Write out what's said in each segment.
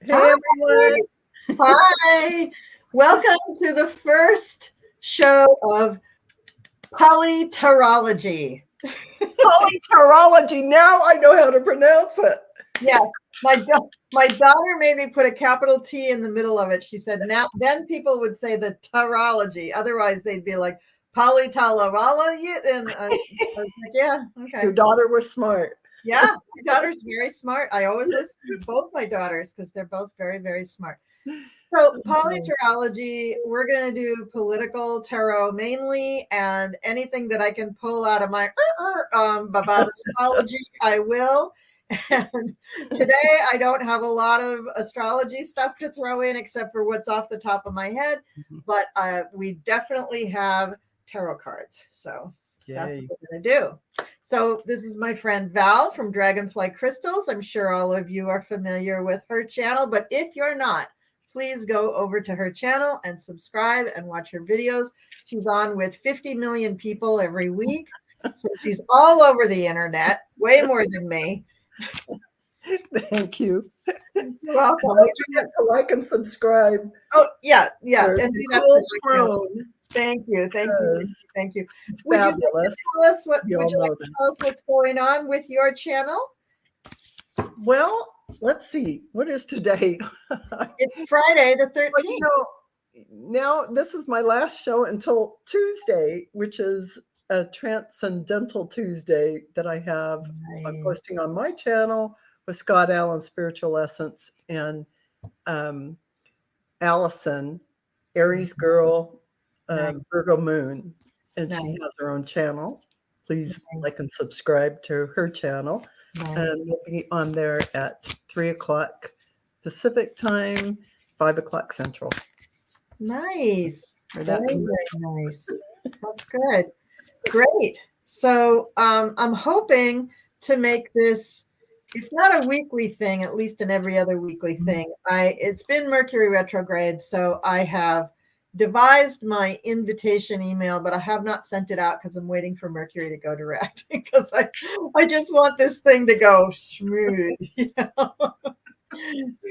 Hey everyone. Hi. Welcome to the first show of PoliTarology. PoliTarology. Now I know how to pronounce it. Yes, my daughter made me put a capital T in the middle of it. She said, now then people would say the tarology. Otherwise, they'd be like PoliTarology. And I was like, yeah, okay. Your daughter was smart. Yeah, my daughter's very smart. I always listen to both my daughters because they're both very, very smart. So, PoliTarology, we're going to do political tarot mainly, and anything that I can pull out of my about astrology, I will. And today, I don't have a lot of astrology stuff to throw in except for what's off the top of my head, but we definitely have tarot cards. So, that's what we're going to do. So, this is my friend Val from Dragonfly Crystals. I'm sure all of you are familiar with her channel, but if you're not, please go over to her channel and subscribe and watch her videos. She's on with 50 million people every week. So she's all over the internet, way more than me. Thank you. You're welcome. Don't forget to like and subscribe. Oh, yeah. And do that Cool Crone. Thank you. Thank you. It's fabulous. Would you like to tell us what's going on with your channel? Well, let's see. What is today? It's Friday the 13th. Well, now this is my last show until Tuesday, which is a Transcendental Tuesday that I have. I'm posting on my channel with Scott Allen Spiritual Essence and Allison, Aries Girl, Virgo Moon, and she has her own channel. Please like and subscribe to her channel. And we'll be on there at 3 o'clock Pacific time, 5 o'clock Central. Nice. Very nice. That's good. Great. So I'm hoping to make this, if not a weekly thing, at least an every other weekly thing. It's been Mercury retrograde, so I have devised my invitation email, but I have not sent it out because I'm waiting for Mercury to go direct because I just want this thing to go smooth. You know?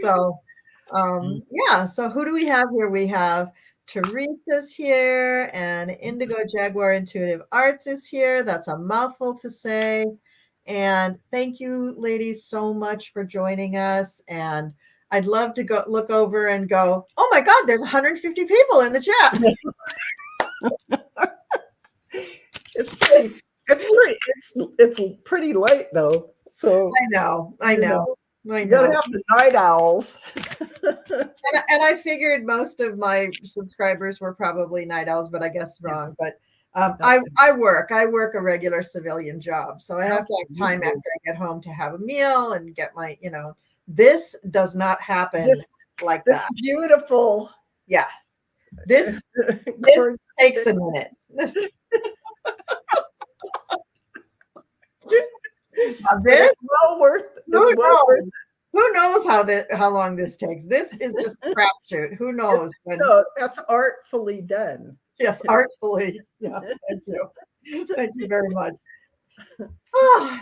So so who do we have here? We have Teresa's here and Indigo Jaguar Intuitive Arts is here. That's a mouthful to say. And thank you, ladies, so much for joining us. And I'd love to go look over and go, oh my God, there's 150 people in the chat. It's pretty late though. So I know. You gotta have the night owls. and I figured most of my subscribers were probably night owls, but I guess wrong. But I work a regular civilian job, so I have to have time after I get home to have a meal and get my, this does not happen like that. Beautiful. Yeah. This takes a minute. This well worth it. Who knows how long this takes? This is just a crapshoot. Who knows? That's artfully done. Yes, artfully. Yeah, thank you. Thank you very much.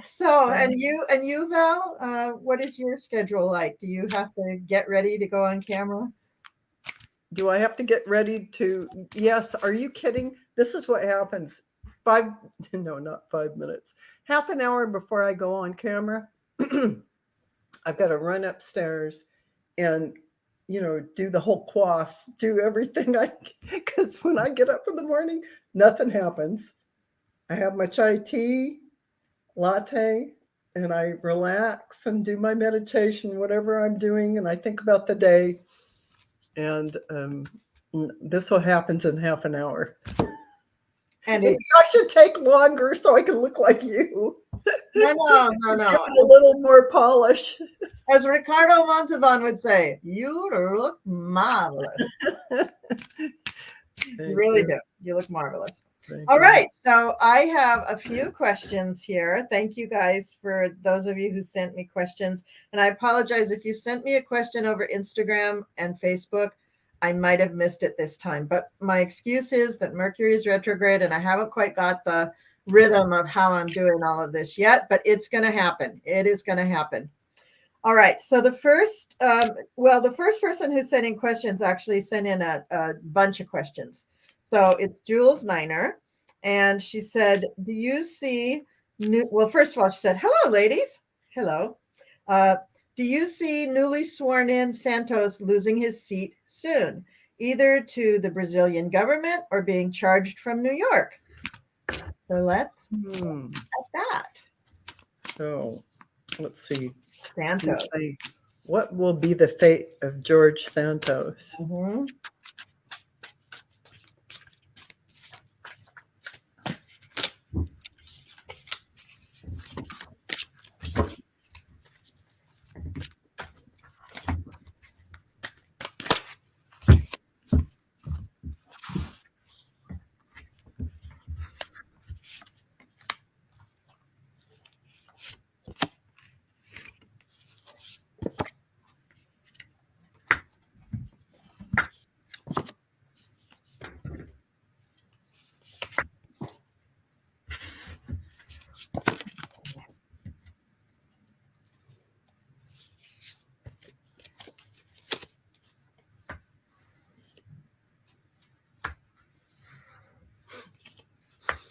So, and you, Val, what is your schedule like? Do you have to get ready to go on camera? Do I have to get ready to? Yes. Are you kidding? This is what happens. Not 5 minutes. Half an hour before I go on camera, I've got to run upstairs and, do the whole coif, do everything because when I get up in the morning, nothing happens. I have my chai tea, latte, and I relax and do my meditation, whatever I'm doing, and I think about the day. And this what happens in half an hour. And maybe I should take longer so I can look like you. No. Give it a little more polish. As Ricardo Montalban would say, you look marvelous. You really do. You look marvelous. All right. So I have a few questions here. Thank you guys for those of you who sent me questions. And I apologize if you sent me a question over Instagram and Facebook. I might have missed it this time, but my excuse is that Mercury is retrograde and I haven't quite got the rhythm of how I'm doing all of this yet, but it's going to happen. It is going to happen. All right. So the first, the first person who sent in questions actually sent in a bunch of questions. So it's Jules Niner, and she said, "Do you see new?" Well, first of all, she said, "Hello, ladies. Hello. Do you see newly sworn in Santos losing his seat soon, either to the Brazilian government or being charged from New York?" So let's look at that. So let's see. Santos. Let's see. What will be the fate of George Santos? Mhm.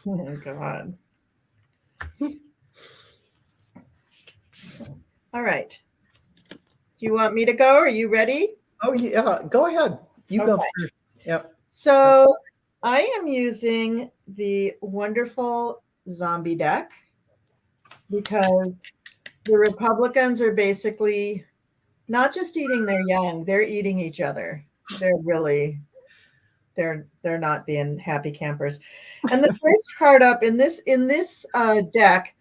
Oh, God. All right. Do you want me to go? Are you ready? Oh, yeah. Go ahead. You go first. Yep. So I am using the wonderful zombie deck because the Republicans are basically not just eating their young, they're eating each other. They're really they're not being happy campers. And the first card up in this deck,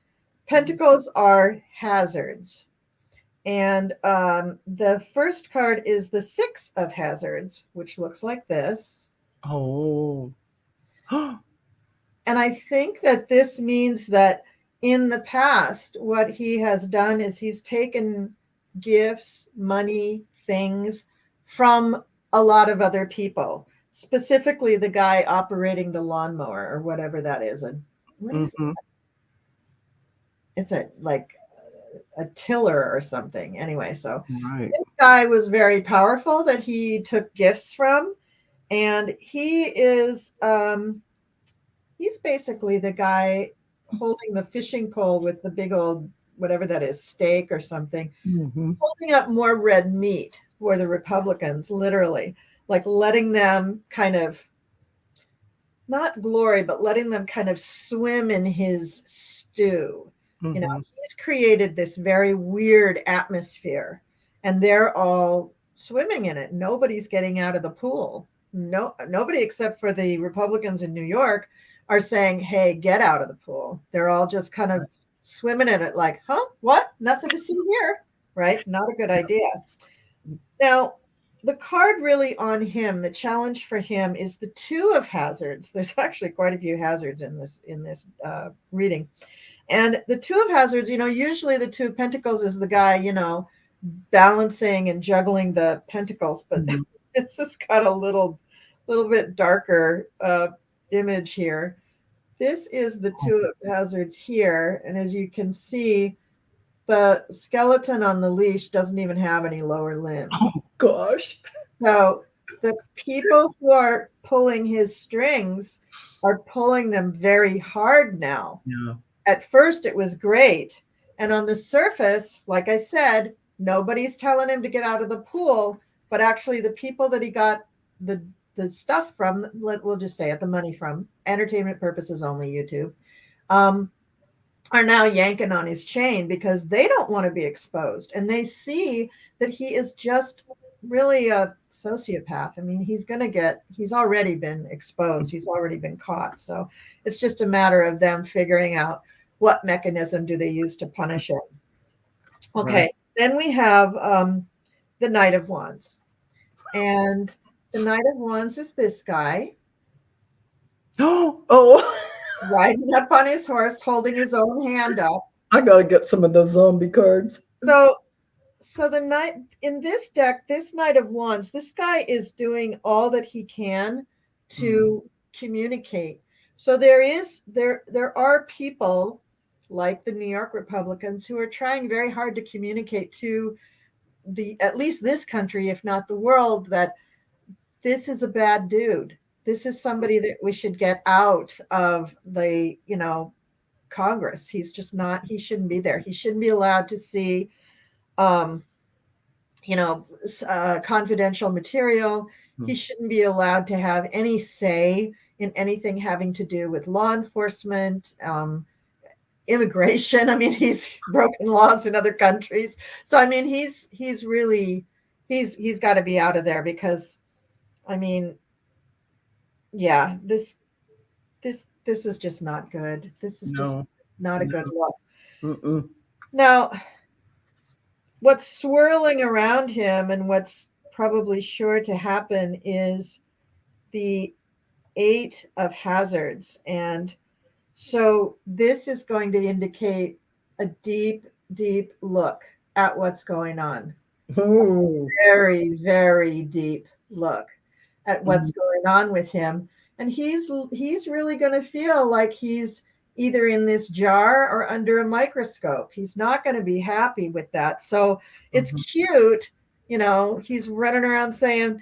Pentacles are hazards. And the first card is the Six of Hazards, which looks like this. Oh. And I think that this means that in the past, what he has done is he's taken gifts, money, things from a lot of other people, specifically the guy operating the lawnmower or whatever that is. And what is Mhm. it's a tiller or something. Anyway, so Right. this guy was very powerful that he took gifts from, and he's basically the guy holding the fishing pole with the big old whatever that is, steak or something, Mhm. holding up more red meat for the Republicans, literally, like letting them kind of not glory, but letting them kind of swim in his stew. You know, Mhm. he's created this very weird atmosphere, and they're all swimming in it. Nobody's getting out of the pool. No, nobody except for the Republicans in New York are saying, "Hey, get out of the pool." They're all just kind of swimming in it, like, "Huh? What? Nothing to see here." Right? Not a good idea. Now, the card really on him, the challenge for him is the Two of Hazards. There's actually quite a few hazards in this reading. And the Two of Hazards, usually the Two of Pentacles is the guy, balancing and juggling the pentacles, but Mhm. it's just got a little bit darker image here. This is the Two of Hazards here, and as you can see, the skeleton on the leash doesn't even have any lower limbs. Oh gosh. So the people who are pulling his strings are pulling them very hard now. Yeah. At first, it was great. And on the surface, like I said, nobody's telling him to get out of the pool. But actually, the people that he got the stuff from, we'll just say it, the money from, entertainment purposes only, YouTube, are now yanking on his chain because they don't want to be exposed. And they see that he is just really a sociopath. I mean, he's already been exposed, he's already been caught. So it's just a matter of them figuring out what mechanism do they use to punish him. Okay, Right. then we have the Knight of Wands. And the Knight of Wands is this guy Oh. riding up on his horse, holding his own hand up. I gotta get some of those zombie cards. So the knight in this deck, this Knight of Wands, this guy is doing all that he can to communicate. So there are people like the New York Republicans, who are trying very hard to communicate to at least this country, if not the world, that this is a bad dude. This is somebody that we should get out of the, Congress. He's just not, he shouldn't be there. He shouldn't be allowed to see, um, confidential material. He shouldn't be allowed to have any say in anything having to do with law enforcement, immigration. I mean, he's broken laws in other countries. So, I mean, he's got to be out of there because, I mean, yeah, this is just not good. This is just not a good look. Mm-mm. Now, what's swirling around him and what's probably sure to happen is the 8 of hazards. And so this is going to indicate a deep, deep look at what's going on. Ooh. Very, very deep look at what's going on with him. And he's really going to feel like he's either in this jar or under a microscope. He's not going to be happy with that. So it's cute. He's running around saying,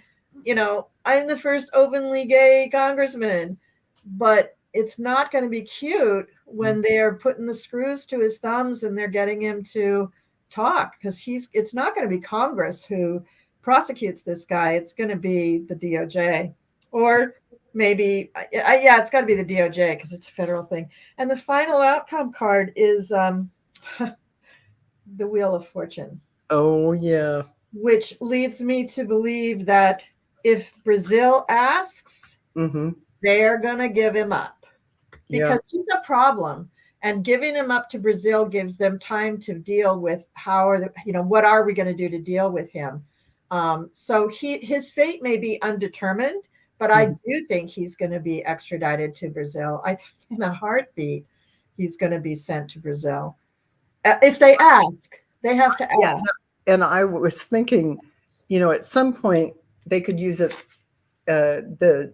I'm the first openly gay congressman. But it's not going to be cute when they're putting the screws to his thumbs and they're getting him to talk, because it's not going to be Congress who prosecutes this guy. It's going to be the DOJ, or maybe, it's got to be the DOJ because it's a federal thing. And the final outcome card is the Wheel of Fortune. Oh, yeah. Which leads me to believe that if Brazil asks, they're going to give him up because he's a problem. And giving him up to Brazil gives them time to deal with what are we going to do to deal with him? So his fate may be undetermined, but I do think he's going to be extradited to Brazil. I think in a heartbeat, he's going to be sent to Brazil. If they ask, they have to ask. Yeah, and I was thinking, at some point they could use it. The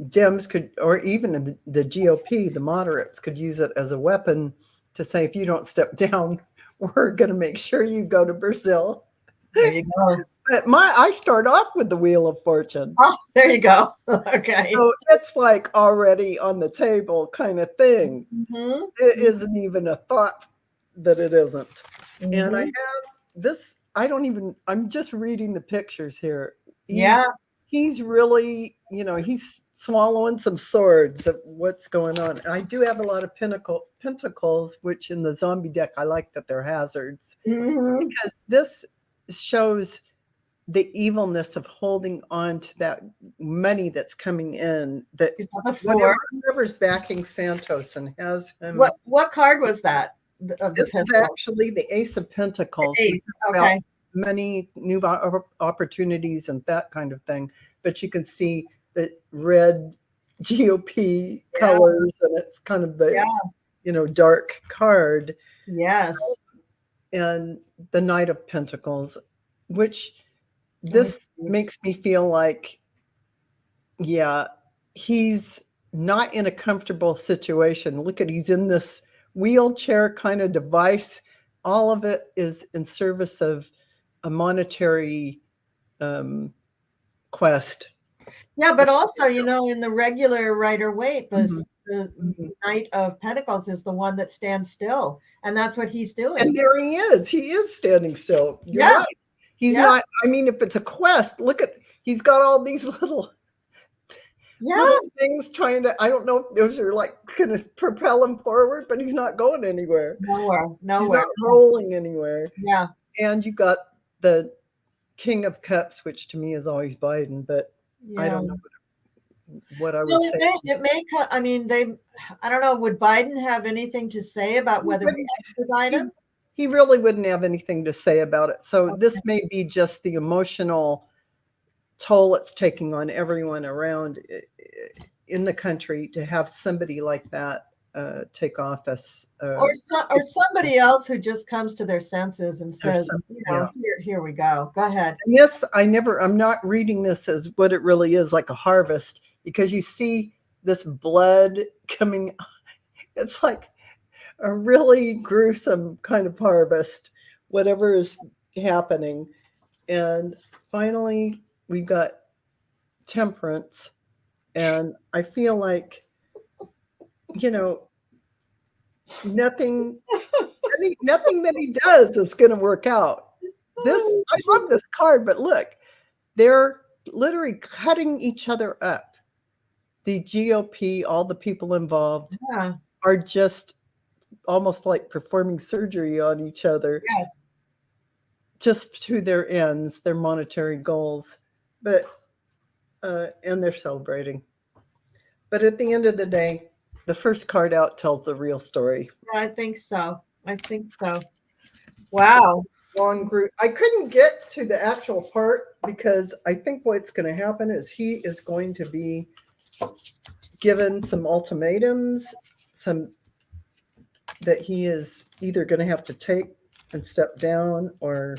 Dems could, or even the GOP, the moderates could use it as a weapon to say, if you don't step down, we're going to make sure you go to Brazil. There you go. But I start off with the Wheel of Fortune. Oh, there you go. Okay. So it's like already on the table kind of thing. It isn't even a thought that it isn't. And I have this, I'm just reading the pictures here. He's really, he's swallowing some swords of what's going on. And I do have a lot of pentacles, which in the zombie deck, I like that they're hazards. Because this shows the evilness of holding on to that money that's coming in. That whoever's backing Santos and has him. What card was that? This is actually the Ace of Pentacles. Okay. Many new opportunities and that kind of thing. But you can see the red GOP colors, and it's kind of the dark card. Yes. And the Knight of Pentacles, which this makes me feel like, he's not in a comfortable situation. Look he's in this wheelchair kind of device. All of it is in service of a monetary quest. Yeah, but also, in the regular Rider-Waite, the Knight of Pentacles is the one that stands still, and that's what he's doing. And there he is. He is standing still. You're right. He's not. I mean, if it's a quest, he's got all these little things trying to. I don't know if those are like going to propel him forward, but he's not going anywhere. Nowhere. He's not rolling anywhere. Yeah. And you got the King of Cups, which to me is always Biden, but I don't know what I would say. It may. I mean, I don't know. Would Biden have anything to say about whether we extradite him? He really wouldn't have anything to say about it. So this may be just the emotional toll it's taking on everyone around in the country to have somebody like that take office. Or somebody else who just comes to their senses and says, here we go. Go ahead. Yes, I'm not reading this as what it really is, like a harvest, because you see this blood coming. It's like a really gruesome kind of harvest, whatever is happening. And finally, we got temperance. And I feel like, you know, nothing that he does is going to work out. I love this card, but look, they're literally cutting each other up. The GOP, all the people involved, are just almost like performing surgery on each other. Yes. Just to their ends, their monetary goals, but and they're celebrating. But at the end of the day, the first card out tells the real story. I think so. Wow. Long group. I couldn't get to the actual part because I think what's going to happen is he is going to be given some ultimatums, that he is either going to have to take and step down, or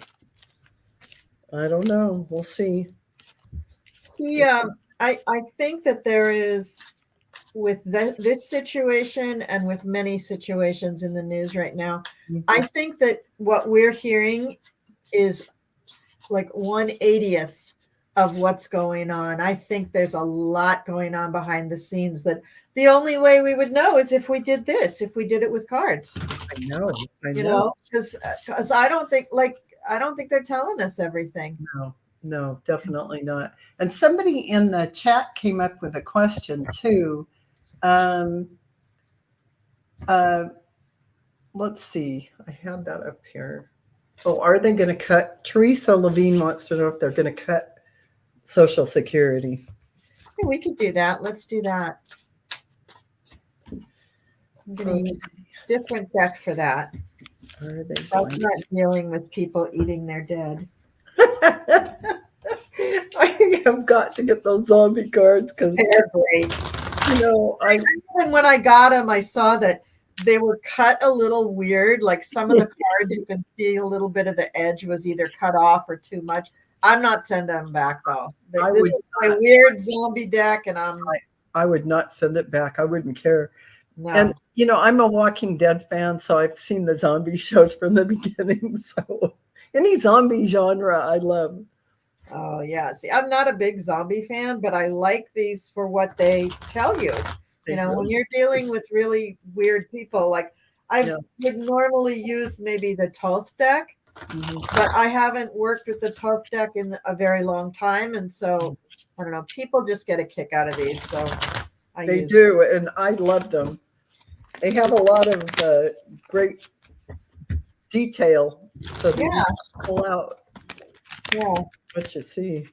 I don't know. We'll see. I think that there is, with this situation and with many situations in the news right now, I think that what we're hearing is like 1/80th of what's going on. I think there's a lot going on behind the scenes that the only way we would know is if we did it with cards. I know. Because I don't think they're telling us everything. No, definitely not. And somebody in the chat came up with a question too. Let's see. I had that up here. Oh, are they going to cut? Teresa Levine wants to know if they're going to cut Social Security. We could do that. Let's do that. I'm going to use a different deck for that. Are they That's not dealing with people eating their dead. I have got to get those zombie cards because they're great. When I got them, I saw that they were cut a little weird. Like some of the cards, you can see a little bit of the edge was either cut off or too much. I'm not sending them back though. This is my weird zombie deck, and I would not send it back. I wouldn't care. No. And I'm a Walking Dead fan, so I've seen the zombie shows from the beginning. So any zombie genre, I love. Oh yeah. See, I'm not a big zombie fan, but I like these for what they tell you. When you're dealing with really weird people, like I would normally use maybe the Thoth deck, but I haven't worked with the Thoth deck in a very long time, and so I don't know. People just get a kick out of these, so they do, and I loved them. They have a lot of great detail, so they pull out what you see.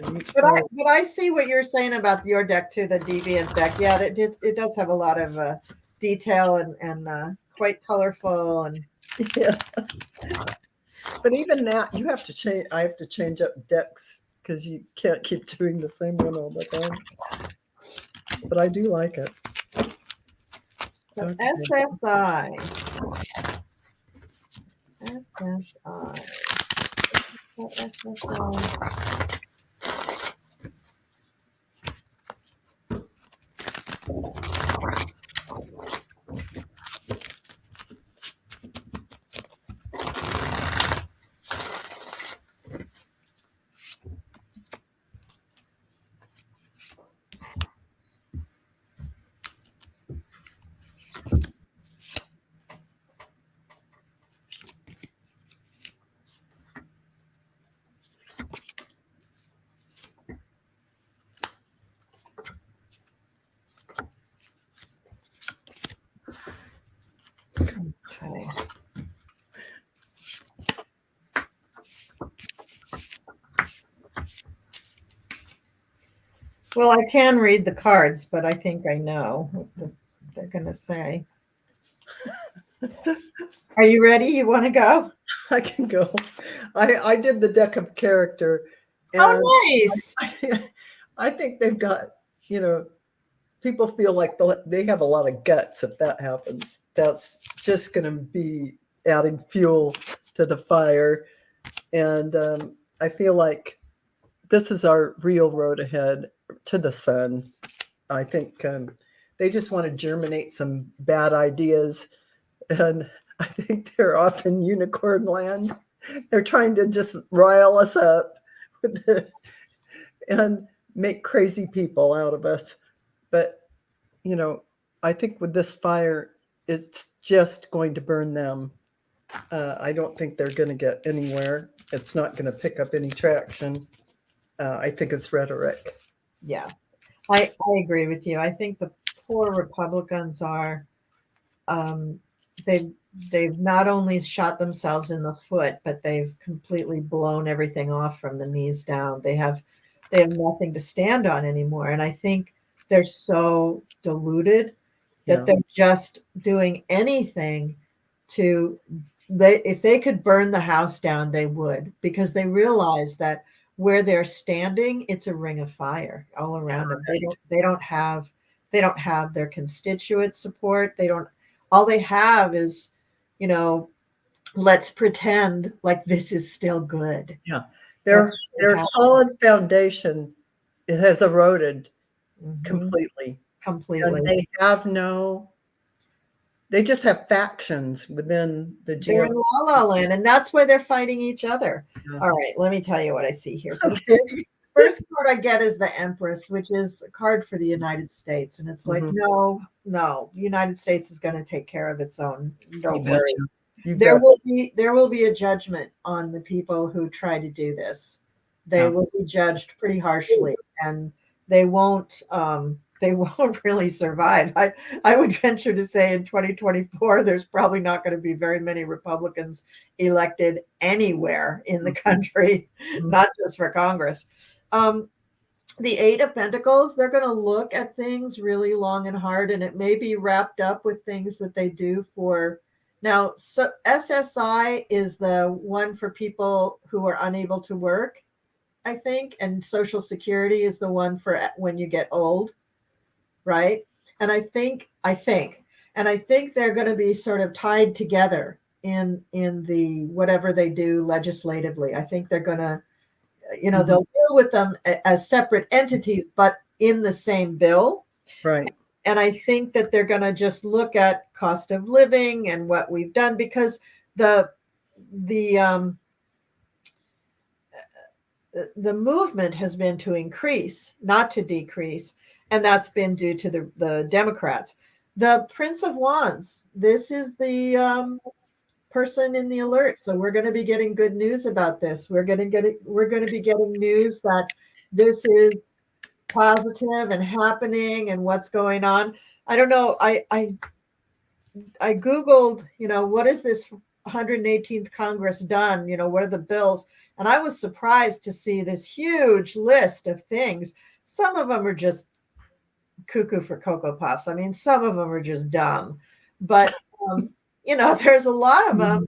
But I see what you're saying about your deck too, the Deviant deck. Yeah, it does have a lot of detail and quite colorful and But even now, you have to change. I have to change up decks because you can't keep doing the same one all the time. But I do like it. Okay. SSI. Well, I can read the cards, but I think I know what they're going to say. Are you ready? You want to go? I can go. I did the deck of character. And nice. I think they've got, people feel like they have a lot of guts if that happens. That's just going to be adding fuel to the fire. And I feel like this is our real road ahead to the sun. I think they just want to germinate some bad ideas And I think they're off in unicorn land. They're trying to just rile us up and make crazy people out of us. But, I think with this fire, it's just going to burn them. I don't think they're going to get anywhere. It's not going to pick up any traction. I think it's rhetoric. Yeah, I agree with you. I think the poor Republicans are, they've not only shot themselves in the foot, but they've completely blown everything off from the knees down. They have nothing to stand on anymore. And I think they're so deluded that they're just doing anything to, if they could burn the house down, they would, because they realize that where they're standing, it's a ring of fire all around them. They don't have their constituent support. All they have is, let's pretend like this is still good. Yeah. Their solid foundation, it has eroded completely. Completely. And they just have factions within the GOP. They're in La La Land, and that's why they're fighting each other. Yeah. All right, let me tell you what I see here. So the first card I get is the Empress, which is a card for the United States. And it's like, no, the United States is going to take care of its own. Don't worry. There will be a judgment on the people who try to do this. They will be judged pretty harshly, and they won't really survive. I would venture to say in 2024, there's probably not going to be very many Republicans elected anywhere in the country, not just for Congress. The Eight of Pentacles, they're going to look at things really long and hard, and it may be wrapped up with things that they do for. Now, so SSI is the one for people who are unable to work, I think, and Social Security is the one for when you get old, right? And I think they're going to be sort of tied together in the whatever they do legislatively. I think they're going to, they'll deal with them as separate entities, but in the same bill. Right. And I think that they're going to just look at cost of living and what we've done, because the movement has been to increase, not to decrease. And that's been due to the Democrats. The Prince of Wands, this is the person in the alert. So we're going to be getting good news about this. We're going to be getting news that this is positive and happening and what's going on. I don't know. I Googled, what is this 118th Congress done? What are the bills? And I was surprised to see this huge list of things. Some of them are just cuckoo for Cocoa Puffs. I mean, some of them are just dumb, but there's a lot of them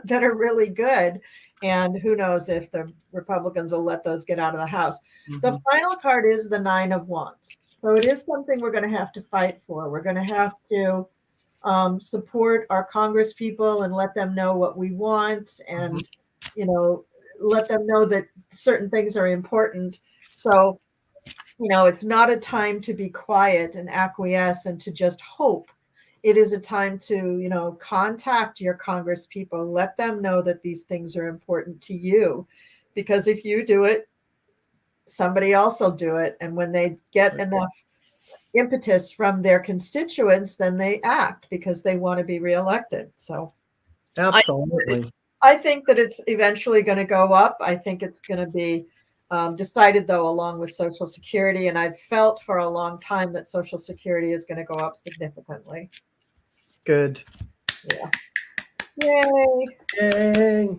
that are really good. And who knows if the Republicans will let those get out of the House. The final card is the Nine of Wands. So it is something we're going to have to fight for. We're going to have to support our Congress people and let them know what we want, and, let them know that certain things are important. So, it's not a time to be quiet and acquiesce and to just hope. It is a time to, contact your Congress people, let them know that these things are important to you, because if you do it, somebody else will do it. And when they get enough impetus from their constituents, then they act because they want to be reelected. So absolutely. I think that it's eventually going to go up. I think it's going to be decided, though, along with Social Security. And I've felt for a long time that Social Security is going to go up significantly. Good. Yeah. Yay. Yay.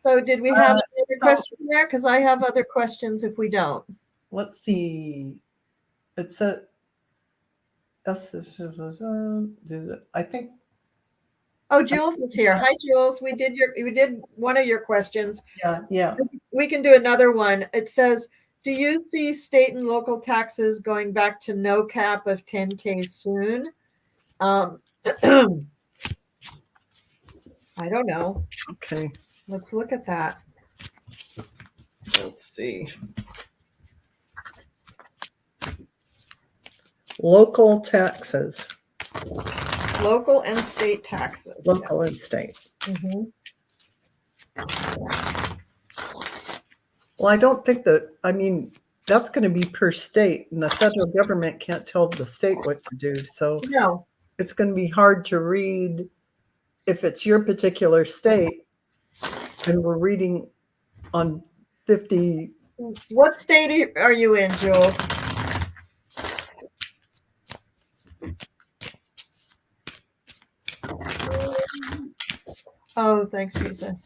So did we have any other questions there? Because I have other questions if we don't. Let's see. It's I think. Oh, Jules is here. Hi, Jules. We did one of your questions. Yeah. We can do another one. It says, do you see state and local taxes going back to no cap of 10K soon? I don't know. Okay. Let's look at that. Let's see. Local taxes. local and state taxes. Local and state. Mhm. Well, I don't think that, I mean, that's going to be per state, and the federal government can't tell the state what to do. So No. it's going to be hard to read if it's your particular state and we're reading on 50. What state are you in, Jules? Oh, thanks, Lisa.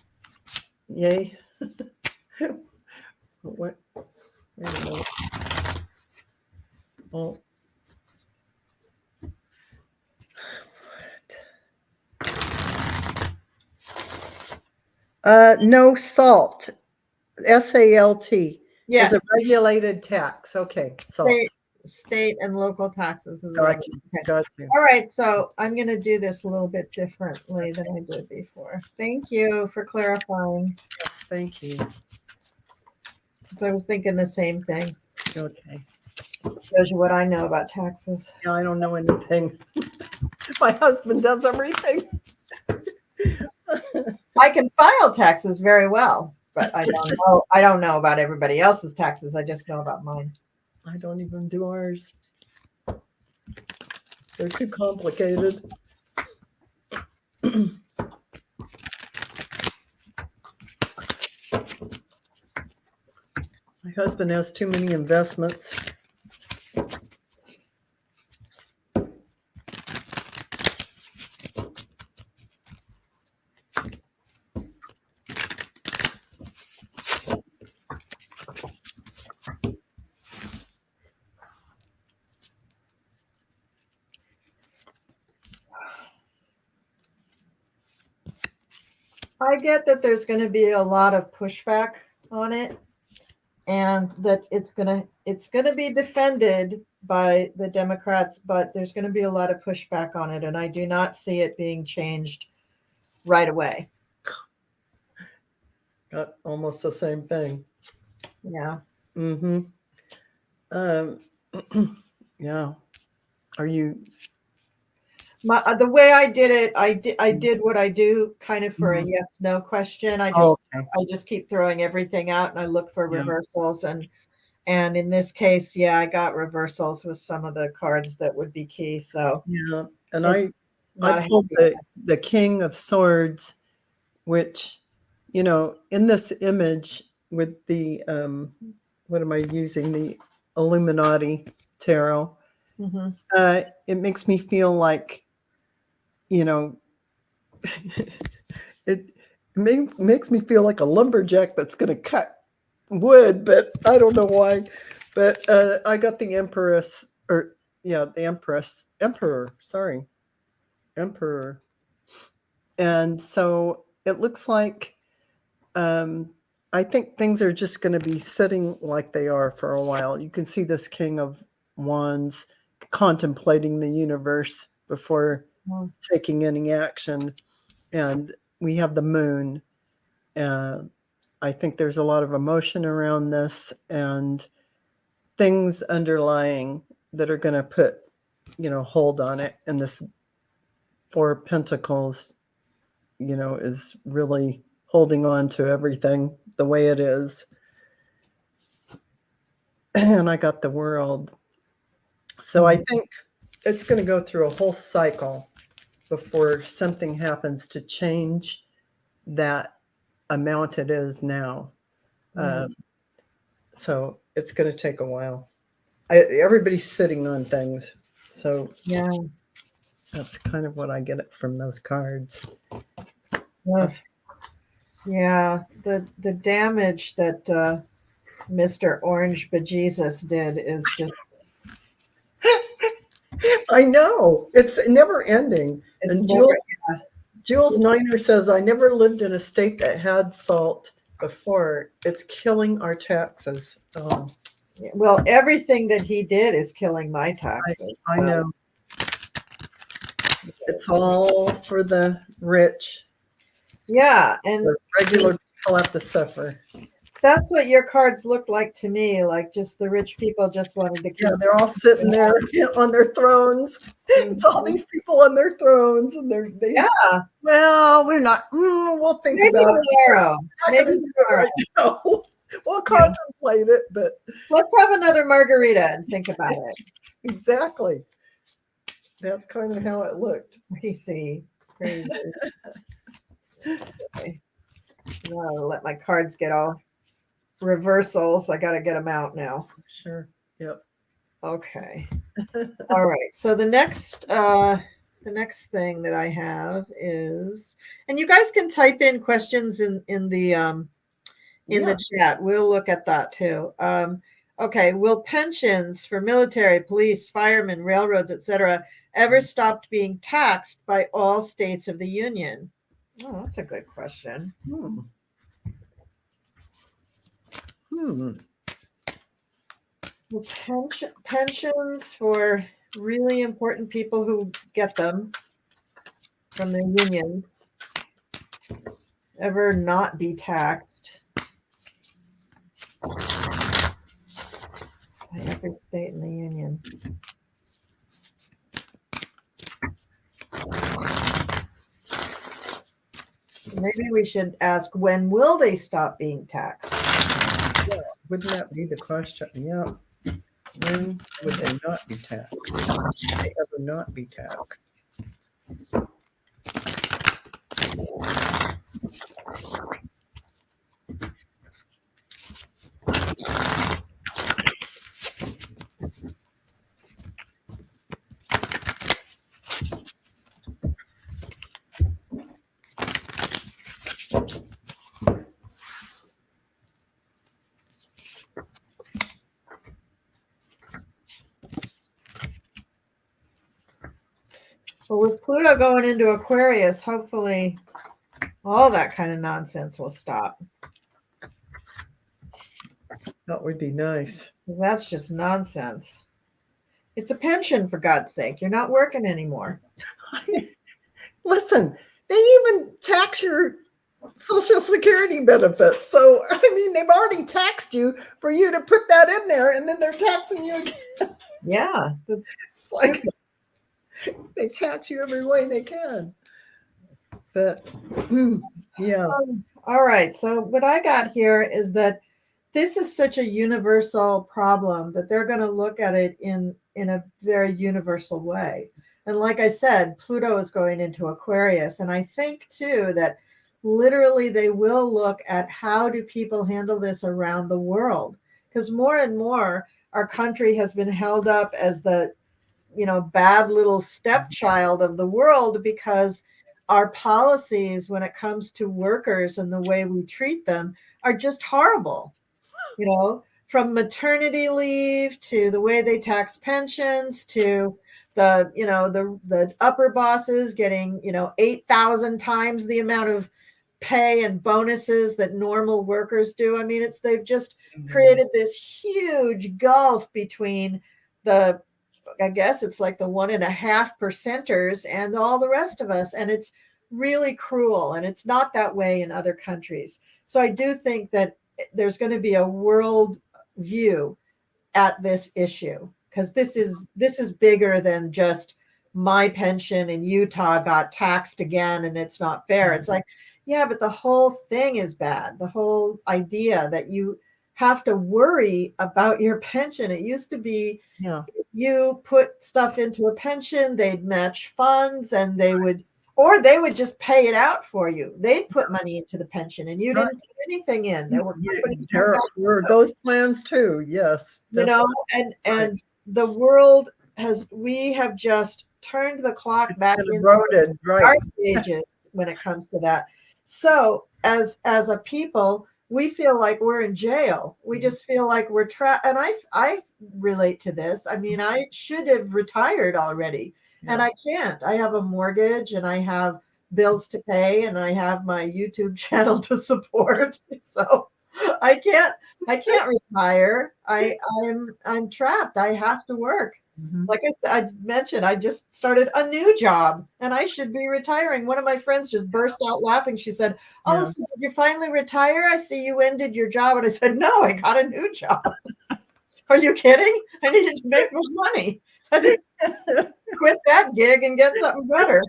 Yay. What? Wait a minute. Oh. No salt. SALT. Yeah. Is a regulated tax. Okay, salt. State and local taxes is Got you. okay. Got you. All right, so I'm going to do this a little bit differently than I did before. Thank you for clarifying. Yes, thank you. So I was thinking the same thing. Okay. Shows you what I know about taxes. Yeah, I don't know anything. My husband does everything. I can file taxes very well, but I don't know about everybody else's taxes. I just know about mine. I don't even do ours. They're too complicated. My husband has too many investments. I get that there's going to be a lot of pushback on it, and that it's going to be defended by the Democrats, but there's going to be a lot of pushback on it, and I do not see it being changed right away. Got almost the same thing. Yeah. Mm-hmm. Yeah. Are you? The way I did it, I did what I do kind of for a yes/no question. I just keep throwing everything out, and I look for reversals, and in this case, yeah, I got reversals with some of the cards that would be key. So yeah, and I not pulled the King of Swords, which, you know, in this image with the what am I using? The Illuminati tarot. It makes me feel like, you know, it makes me feel like a lumberjack that's going to cut wood, but I don't know why. But I got the Empress, or yeah, the Emperor. Sorry, Emperor. And so it looks like I think things are just going to be sitting like they are for a while. You can see this King of Wands contemplating the universe before taking any action. And we have the Moon. I think there's a lot of emotion around this and things underlying that are going to put, you know, hold on it. And this Four of Pentacles, you know, is really holding on to everything the way it is. And I got the World. So I think it's going to go through a whole cycle before something happens to change that amount it is now. So it's going to take a while. Everybody's sitting on things. So yeah, that's kind of what I get it from those cards. Yeah, the damage that Mr. Orange Bejesus did is just I know. It's never ending. it's And never, Jules Niner says, I never lived in a state that had salt before. It's killing our taxes. Oh, well, everything that he did is killing my taxes. I know. It's all for the rich. Yeah, and The regular people have to suffer. That's what your cards look like to me. Like just the rich people just wanted to keep. Yeah, they're all sitting there on their thrones. It's all these people on their thrones, and Yeah. well, we're not. We'll think Maybe about it. tomorrow. We're not Maybe going to do it tomorrow. right now. We'll Yeah. contemplate it, but Let's have another margarita and think about it. exactly. That's kind of how it looked. Crazy. Crazy. Okay. I'll let my cards get all reversals. I got to get them out now. Sure. Yep. Okay. All right. So the next thing that I have is, and you guys can type in questions in the chat. We'll look at that too. Okay. Will pensions for military, police, firemen, railroads, etc., ever stopped being taxed by all states of the Union? Oh, that's a good question. Well, pensions for really important people who get them from their unions ever not be taxed by every state in the union. Maybe we should ask, when will they stop being taxed? Yeah, wouldn't that be the question? Yeah. When would they not be taxed? Would they ever not be taxed? Well, with Pluto going into Aquarius, hopefully all that kind of nonsense will stop. That would be nice. That's just nonsense. It's a pension, for God's sake. You're not working anymore. Listen, they even tax your Social Security benefits. So, I mean, they've already taxed you for you to put that in there, and then they're taxing you again. Yeah. It's like they tax you every way they can. But, yeah. All right. So what I got here is that this is such a universal problem that they're going to look at it in a very universal way. And like I said, Pluto is going into Aquarius. And I think too that literally they will look at how do people handle this around the world, because more and more our country has been held up as the bad little stepchild of the world, because our policies when it comes to workers and the way we treat them are just horrible. From maternity leave to the way they tax pensions to the upper bosses getting 8,000 times the amount of pay and bonuses that normal workers do. I mean, they've just created this huge gulf between I guess it's like the 1.5% and all the rest of us. And it's really cruel. And it's not that way in other countries. So I do think that there's going to be a world view at this issue, because this is bigger than just my pension in Utah got taxed again and it's not fair. It's like, yeah, but the whole thing is bad. The whole idea that you have to worry about your pension. It used to be, you put stuff into a pension, they'd match funds, and they would just pay it out for you. They'd put money into the pension and you didn't put anything in. There were those plans too. Yes. Definitely. And the world we have just turned the clock back into our ages when it comes to that. So as a people, we feel like we're in jail. We just feel like we're trapped. And I relate to this. I mean, I should have retired already, and I can't. I have a mortgage and I have bills to pay and I have my YouTube channel to support. So I can't retire. I'm trapped. I have to work. Mhm. Like I mentioned, I just started a new job and I should be retiring. One of my friends just burst out laughing. She said, "Oh, Yeah. so did you finally retire? I see you ended your job." And I said, "No, I got a new job." Are you kidding? I needed to make more money. I just quit that gig and get something better.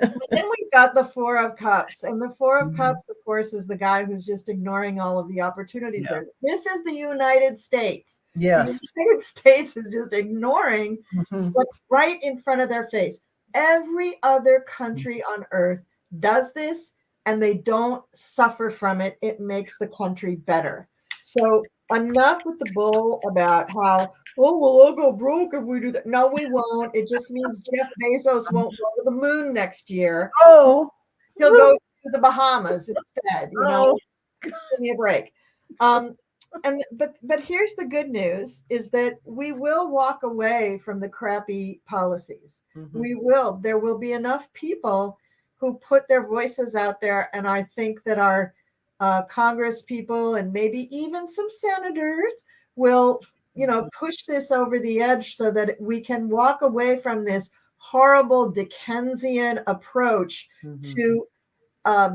And then we've got the Four of Cups. And the Four of Mhm. Cups, of course, is the guy who's just ignoring all of the opportunities Yeah. there. This is the United States. Yes. The United States is just ignoring Mhm. what's right in front of their face. Every other country on earth does this and they don't suffer from it. It makes the country better. So enough with the bull about how, oh, well, I'll go broke if we do that. No, we won't. It just means Jeff Bezos won't go to the moon next year. Oh. He'll go to the Bahamas instead, Oh. give me a break. But here's the good news is that we will walk away from the crappy policies. Mhm. There will be enough people who put their voices out there. And I think that our Congress people and maybe even some senators will, push this over the edge so that we can walk away from this horrible Dickensian approach Mhm. to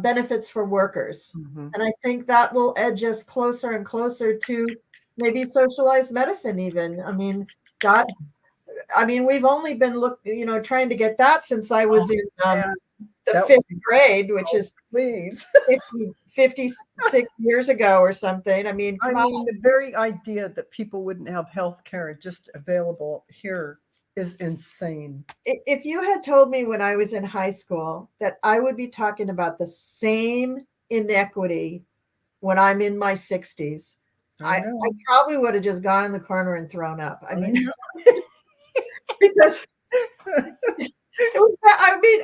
benefits for workers. Mhm. And I think that will edge us closer and closer to maybe socialized medicine, even. We've only been trying to get that since I Oh, was in man. the That would fifth be grade, which oh, is please. 56 years ago or something. I mean, I come on. mean, the very idea that people wouldn't have health care just available here is insane. If you had told me when I was in high school that I would be talking about the same inequity when I'm in my 60s, I I know. probably would have just gone in the corner and thrown up. I I mean, know. because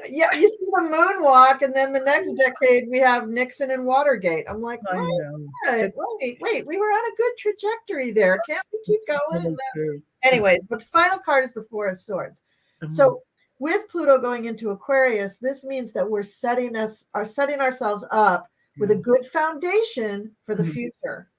yeah, you see the moonwalk, and then the next decade we have Nixon and Watergate. I'm like, I wait, know. wait, we were on a good trajectory there. Can't we keep It's going? really true. It's Anyways, but final card is the Four of Swords. mm, So with Pluto going into Aquarius, this means that we're setting ourselves up with a yeah. good foundation for the Mhm. future.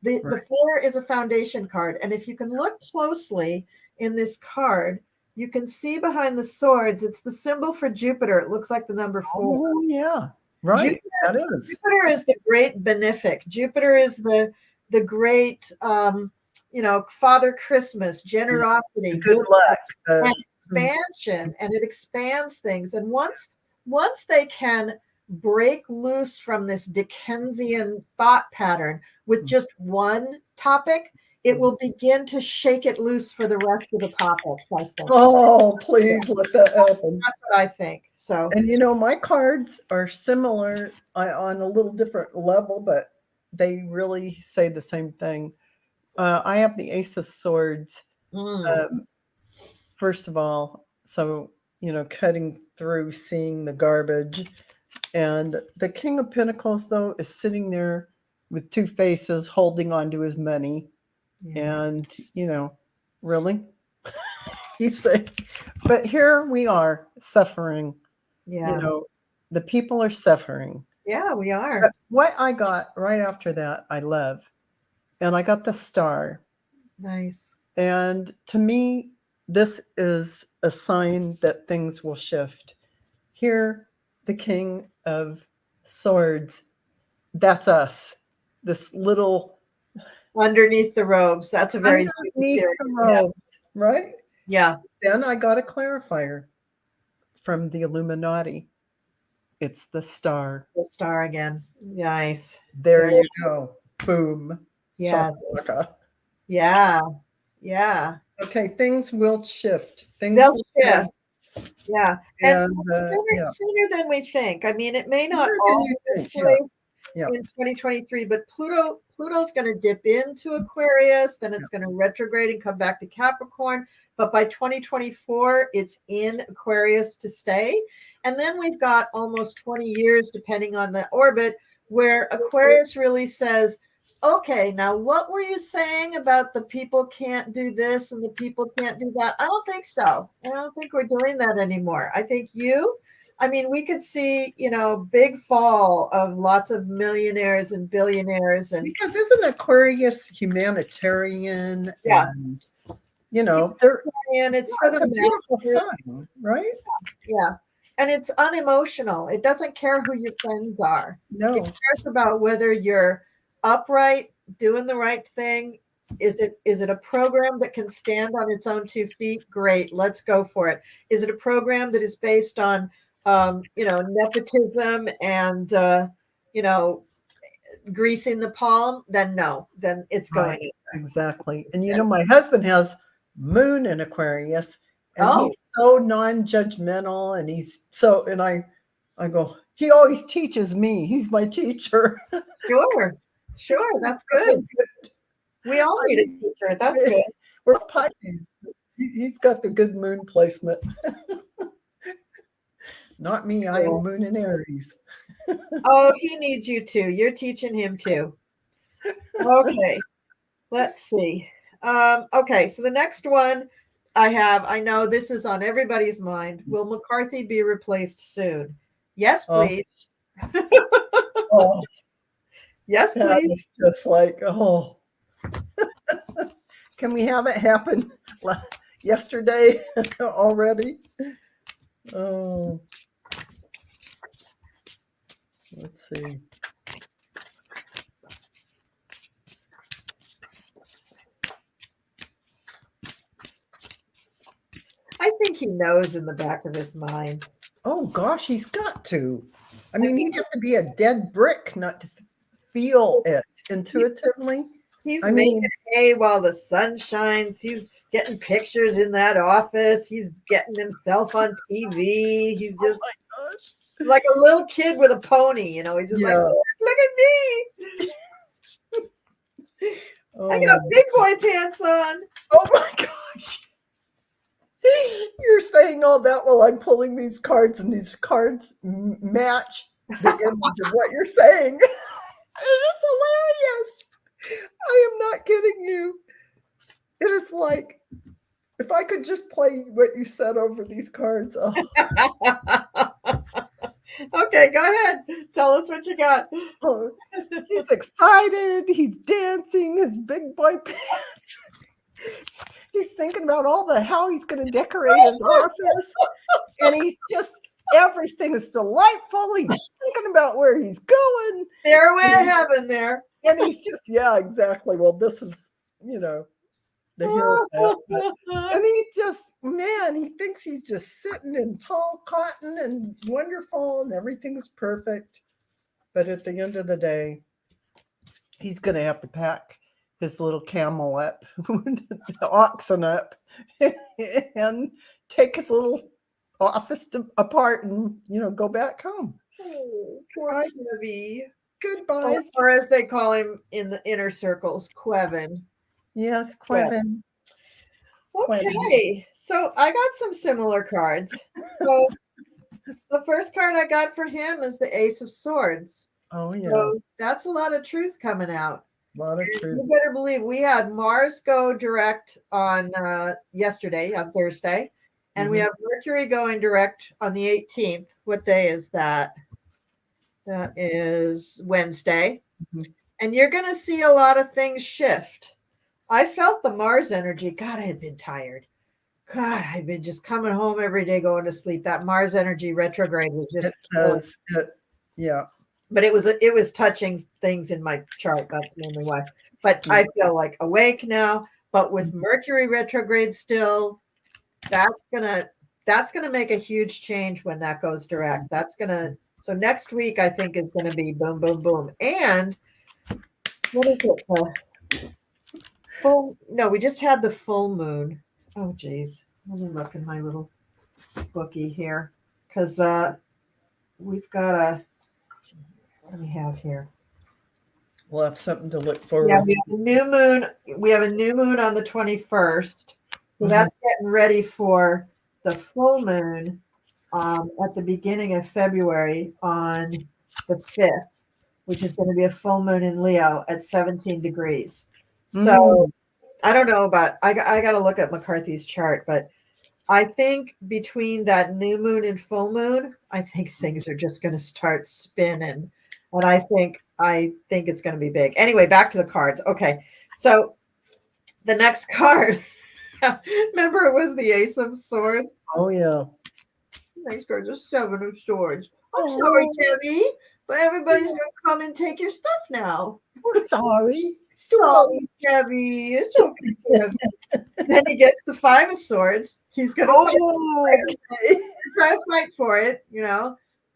Right. The four is a foundation card. And if you can look closely in this card, you can see behind the swords, it's the symbol for Jupiter. It looks like the number 4. Oh, yeah. Right. That is. Jupiter is the great benefic. Jupiter is the great Father Christmas, Yeah. The generosity, good good luck. and Mm, expansion, and it expands things. And once they can break loose from this Dickensian thought pattern with mm, just one topic, it mm. will begin to shake it loose for the rest of the topics, I think. Oh, Yeah, please let that happen. that's what I think. So And my cards are similar on a little different level, but they really say the same thing. I have the Ace of Swords, mm, um, first of all. So, cutting through, seeing the garbage. And the King of Pentacles, though, is sitting there with two faces holding on to his money. yeah, And, really? He's like, but here we are suffering. You yeah, know, the people are suffering. yeah, we But are. what I got right after that, I love. And I got the star. Nice. And to me, this is a sign that things will shift. Here, the King of Swords, that's us. This little Underneath the robes. That's a very nice underneath series. the Yeah. robes, right? Yeah. Then I got a clarifier from the Illuminati. It's the star. The star again. Nice. There Very, you go. Boom. yeah. Shakalaka. Yeah. Yeah. Okay, things will shift. Things They'll will shift. shift. Yeah. And And yeah, sooner than we think. I mean, it may not sooner than all you take think. Yeah, place yeah, in 2023, but Pluto's going to dip into Aquarius, then yeah. it's going to retrograde and come back to Capricorn. But by 2024, it's in Aquarius to stay. And then we've got almost 20 years, depending on the orbit, where Aquarius really says, okay, now what were you saying about the people can't do this and the people can't do that? I don't think so. I don't think we're doing that anymore. I mean, we could see, big fall of lots of millionaires and billionaires and Because isn't Aquarius humanitarian yeah, and You know, they're And it's for it's the a beautiful masses. sign, right? Yeah. And it's unemotional. It doesn't care who your friends are. It No, cares about whether you're upright, doing the right thing. Is it a program that can stand on its own 2 feet? Great, let's go for it. Is it a program that is based on nepotism and greasing the palm? Then no, then it's right, going. exactly. And you know, my husband has moon in Aquarius, and Oh, he's so non-judgmental, and I go, he always teaches me. He's my teacher. sure, that's good. We all need a teacher. That's good. We're Pisces. He's got the good moon placement. Not me. I am moon in Aries. Oh, he needs you too. You're teaching him too. Okay, let's see. Okay, so the next one I know this is on everybody's mind. Will McCarthy be replaced soon? Yes, Oh, please. oh, Yes, that please. is just like, oh, can we have it happen yesterday already? Oh, let's see. I think he knows in the back of his mind. Oh gosh, he's got to. I mean, he'd have to be a dead brick not to feel it intuitively. He's I making mean, hay while the sun shines. He's getting pictures in that office. He's getting himself on TV. He's oh just my gosh. like a little kid with a pony. He's just like, Yeah. look at me. I got Oh, big boy pants on. oh my gosh. You're saying all that while I'm pulling these cards, and these cards match the image of what you're saying. It's hilarious. I am not kidding you. It is like if I could just play what you said over these cards. Oh, Okay, go ahead. Tell us what you got. oh, he's excited. He's dancing his big boy pants. He's thinking about how he's going to decorate his office. And he's just, everything is delightful. He's thinking about where he's going. Stairway to heaven there. And he's just, yeah, exactly. Well, this is, the hero. And he just, man, he thinks he's just sitting in tall cotton and wonderful and everything's perfect. But at the end of the day, he's going to have to pack his little camel up, the oxen up, and take his little office apart and, go back home. Oh, poor Kevy. Goodbye. Or as they call him in the inner circles, Quevin. Yes, Quevin. Okay, so I got some similar cards. So the first card I got for him is the Ace of Swords. Oh, yeah. So that's a lot of truth coming out. A lot of truth. You better believe we had Mars go direct on yesterday, on Thursday, and we have Mercury going direct on the 18th. What day is that? That is Wednesday. And you're going to see a lot of things shift. I felt the Mars energy. God, I had been tired. God, I've been just coming home every day, going to sleep. That Mars energy retrograde was just yeah. But it was touching things in my chart. That's mainly why. But I feel like awake now. But with Mercury retrograde still, that's gonna make a huge change when that goes direct. So next week I think is gonna be boom, boom, boom. And what is it? We just had the full moon. Oh geez. Let me look in my little bookie here. Because we've got what do we have here? We'll have something to look forward Yeah, to. we have a new moon. We have a new moon on the 21st. So that's getting ready for the full moon at the beginning of February on the 5th, which is going to be a full moon in Leo at 17 degrees. So I don't know I got to look at McCarthy's chart, but I think between that new moon and full moon, I think things are just going to start spinning. And I think it's going to be big. Anyway, back to the cards. Okay. So the next card Remember, it was the Ace of Swords. Oh yeah. Next card is Seven of Swords. I'm sorry, Oh, Debbie, but everybody's gonna come and take your stuff now. sorry. Sorry, Sorry. Debbie. It's okay, Debbie. Then he gets the Five of Swords. He's gonna Oh, okay. try to fight for it,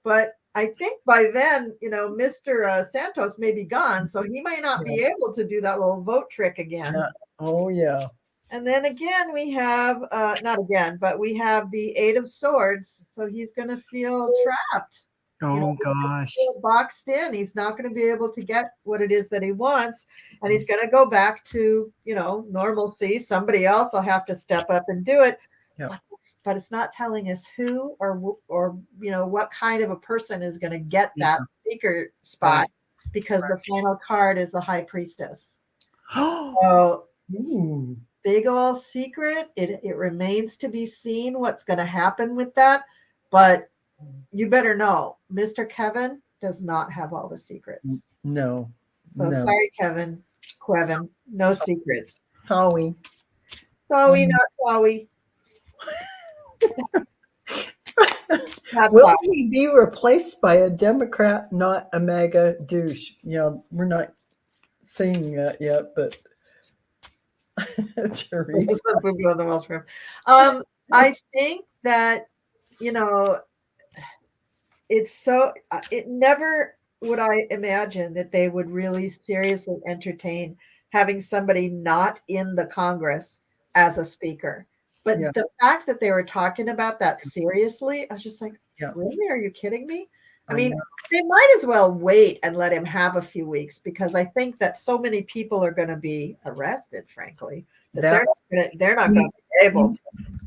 But I think by then, Mr. Santos may be gone, so he might not be able to do that little vote trick again. Yeah. Oh yeah. And then again, we have, not again, but we have the Eight of Swords. So he's going to feel trapped. Oh gosh. Boxed in. He's not going to be able to get what it is that he wants. And he's going to go back to, normalcy. Somebody else will have to step up and do it. Yeah. But it's not telling us who or what kind of a person is going to get that speaker spot, because the final card is the High Priestess. So big old secret. It remains to be seen what's going to happen with that. But you better know, Mr. Kevin does not have all the secrets. No. So sorry, Kevin. No secrets. Sorry. Sorry, not sorry. Will he be replaced by a Democrat, not a MAGA douche? We're not seeing that yet, but Teresa. I think that, it never would I imagine that they would really seriously entertain having somebody not in the Congress as a speaker. But the fact that they were talking about that seriously, I was just like, really? Are you kidding me? I mean, they might as well wait and let him have a few weeks, because I think that so many people are going to be arrested, frankly, that they're not going to be able to.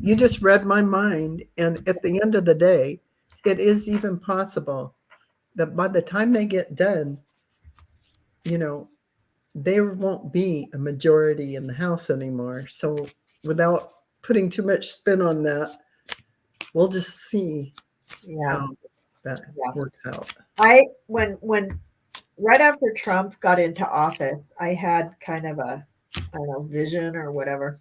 You just read my mind. And at the end of the day, it is even possible that by the time they get done, there won't be a majority in the House anymore. So without putting too much spin on that, we'll just see how that works out. When right after Trump got into office, I had kind of a vision or whatever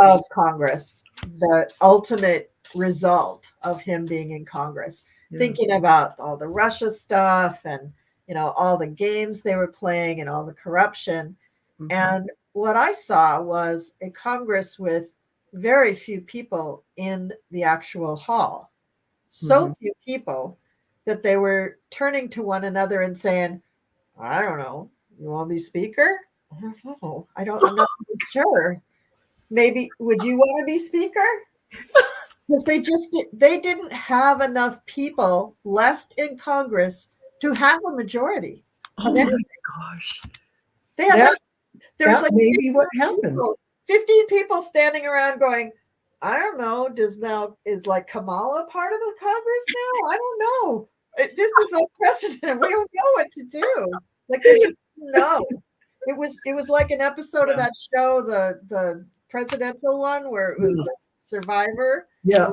of Congress, the ultimate result of him being in Congress, thinking about all the Russia stuff and all the games they were playing and all the corruption. And what I saw was a Congress with very few people in the actual hall. So few people that they were turning to one another and saying, I don't know, you want to be speaker? I don't know. I'm not sure. Maybe, would you want to be speaker? Because they didn't have enough people left in Congress to have a majority. Oh my gosh. There's like maybe what happens. 15 people standing around going, I don't know, is like Kamala part of the Congress now? I don't know. This is unprecedented. We don't know what to do. Like, no. It was like an episode of that show, the presidential one, where it was the Survivor. Yeah,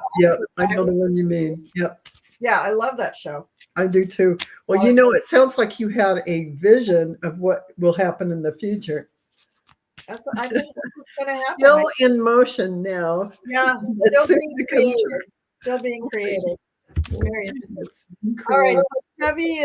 I know the one you mean. Yep. Yeah, I love that show. I do too. Well, it sounds like you had a vision of what will happen in the future. I think that's what's going to happen. Still in motion now. Yeah, still being creative. Very interesting. All right, so Chevy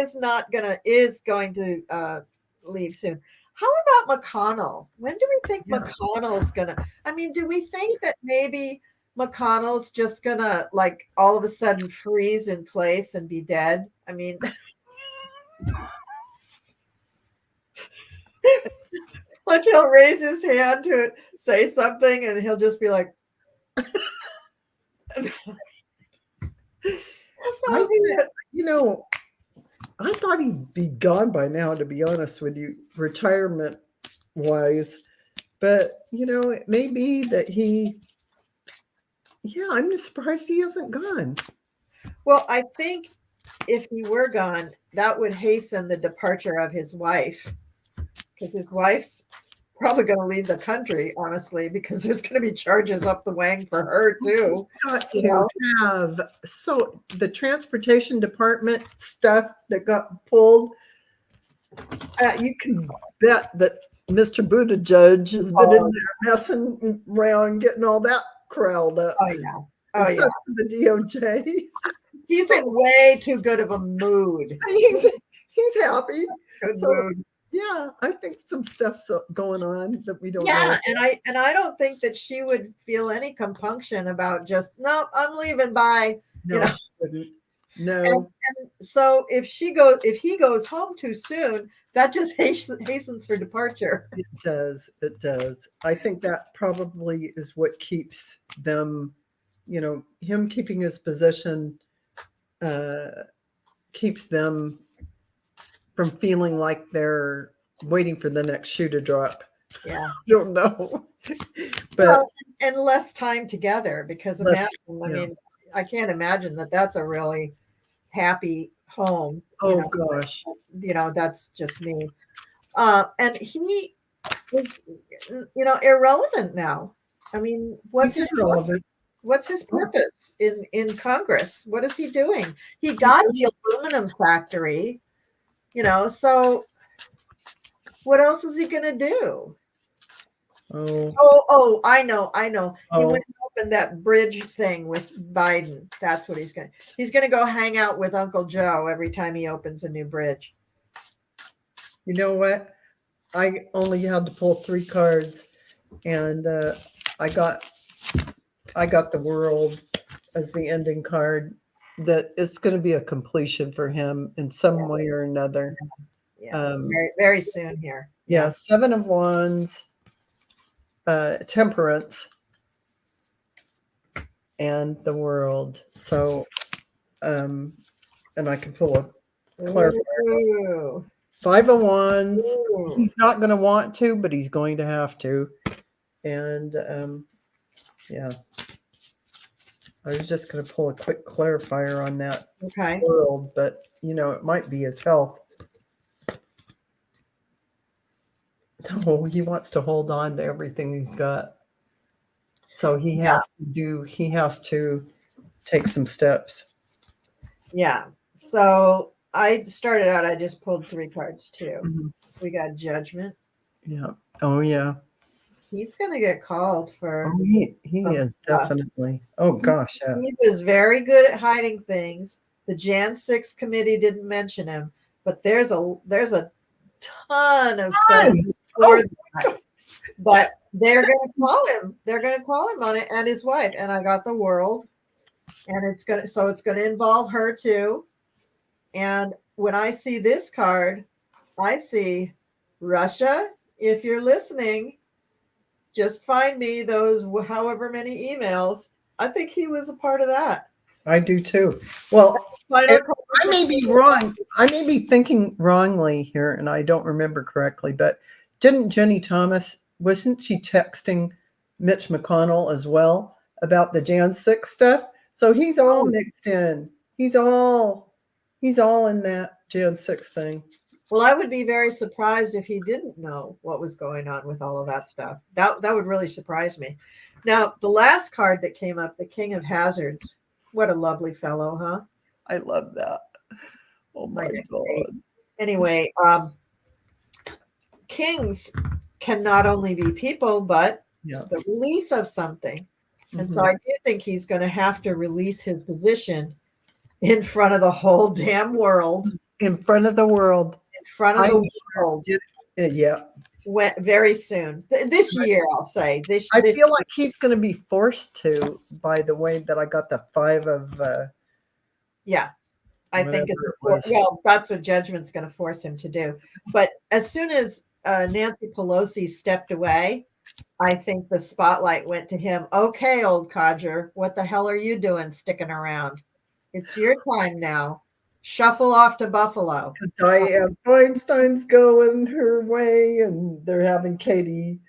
is going to leave soon. How about McConnell? When do we think McConnell's gonna? I mean, do we think that maybe McConnell's just gonna like all of a sudden freeze in place and be dead? I mean, like he'll raise his hand to say something and he'll just be like, I thought he'd be gone by now, to be honest with you, retirement wise. But, it may be that I'm surprised he hasn't gone. Well, I think if he were gone, that would hasten the departure of his wife, because his wife's probably going to leave the country, honestly, because there's going to be charges up the wang for her too. Got to have the transportation department stuff that got pulled. You can bet that Mr. Buttigieg has been in Oh, there messing around, getting all that crowd up. oh yeah. And Oh so yeah. for the DOJ. He's So in way too good of a mood. he's happy. Good So mood. yeah, I think some stuff's going on that we don't know Yeah, about. and I don't think that she would feel any compunction about just no, I'm leaving. Bye. You No, know. she wouldn't. And, No, and so if he goes home too soon, that just hastens her departure. it does. It does. I think that probably is what keeps them, him keeping his position keeps them from feeling like they're waiting for the next shoe to drop. Yeah. I don't know. But Well, and less time together because less, imagine, I yeah. mean, I can't imagine that that's a really happy home. Oh gosh. That's just me. And he is, irrelevant now. I mean, He's irrelevant. what's his purpose in Congress? What is he doing? He He's got the aluminum factory, so what else is he going to do? Oh, Oh, I know. He oh, went and opened that bridge thing with Biden. That's what he's going to. He's going to go hang out with Uncle Joe every time he opens a new bridge. you know what? I only had to pull 3 cards, and I got the world as the ending card. That it's going to be a completion for him in some way or another. Yeah, very, very soon here. Yeah, 7 of Wands, Temperance, and the World. So, and I can pull a clarifier. Ooh. 5 of Wands. Ooh. He's not going to want to, but he's going to have to. And yeah, I was just going to pull a quick clarifier on that Okay. World, but it might be his health. No, he wants to hold on to everything he's got. So he has to take some steps. Yeah. So I started out, I just pulled 3 cards too. Mhm. We got Judgment. Yeah. Oh yeah. He's going to get called for. Oh, he is stuff. definitely. Oh gosh, yeah. He was very good at hiding things. The Jan 6 committee didn't mention him, but there's a ton of stuff for that. But they're going to call him. They're going to call him on it and his wife. And I got the World, and it's going to involve her too. And when I see this card, I see Russia. If you're listening, just find me those however many emails. I think he was a part of that. I do too. Well, I may be wrong. I may be thinking wrongly here, and I don't remember correctly. But didn't Jenny Thomas, wasn't she texting Mitch McConnell as well about the Jan 6 stuff? So he's all mixed in. He's all in that Jan 6 thing. Well, I would be very surprised if he didn't know what was going on with all of that stuff. That would really surprise me. Now, the last card that came up, the King of Hazards. What a lovely fellow, huh? I love that. Oh my God. Anyway, kings can not only be people, but the release of something. And so I do think he's going to have to release his position in front of the whole damn world. In front of the world. In front of the world. Yeah. Very soon. This year, I'll say. I feel like he's going to be forced to, by the way that I got the 5 of... yeah. I think that's what Judgment's going to force him to do. But as soon as Nancy Pelosi stepped away, I think the spotlight went to him. Okay, old codger, what the hell are you doing sticking around? It's your time now. Shuffle off to Buffalo. Diane Feinstein's going her way, and they're having Katie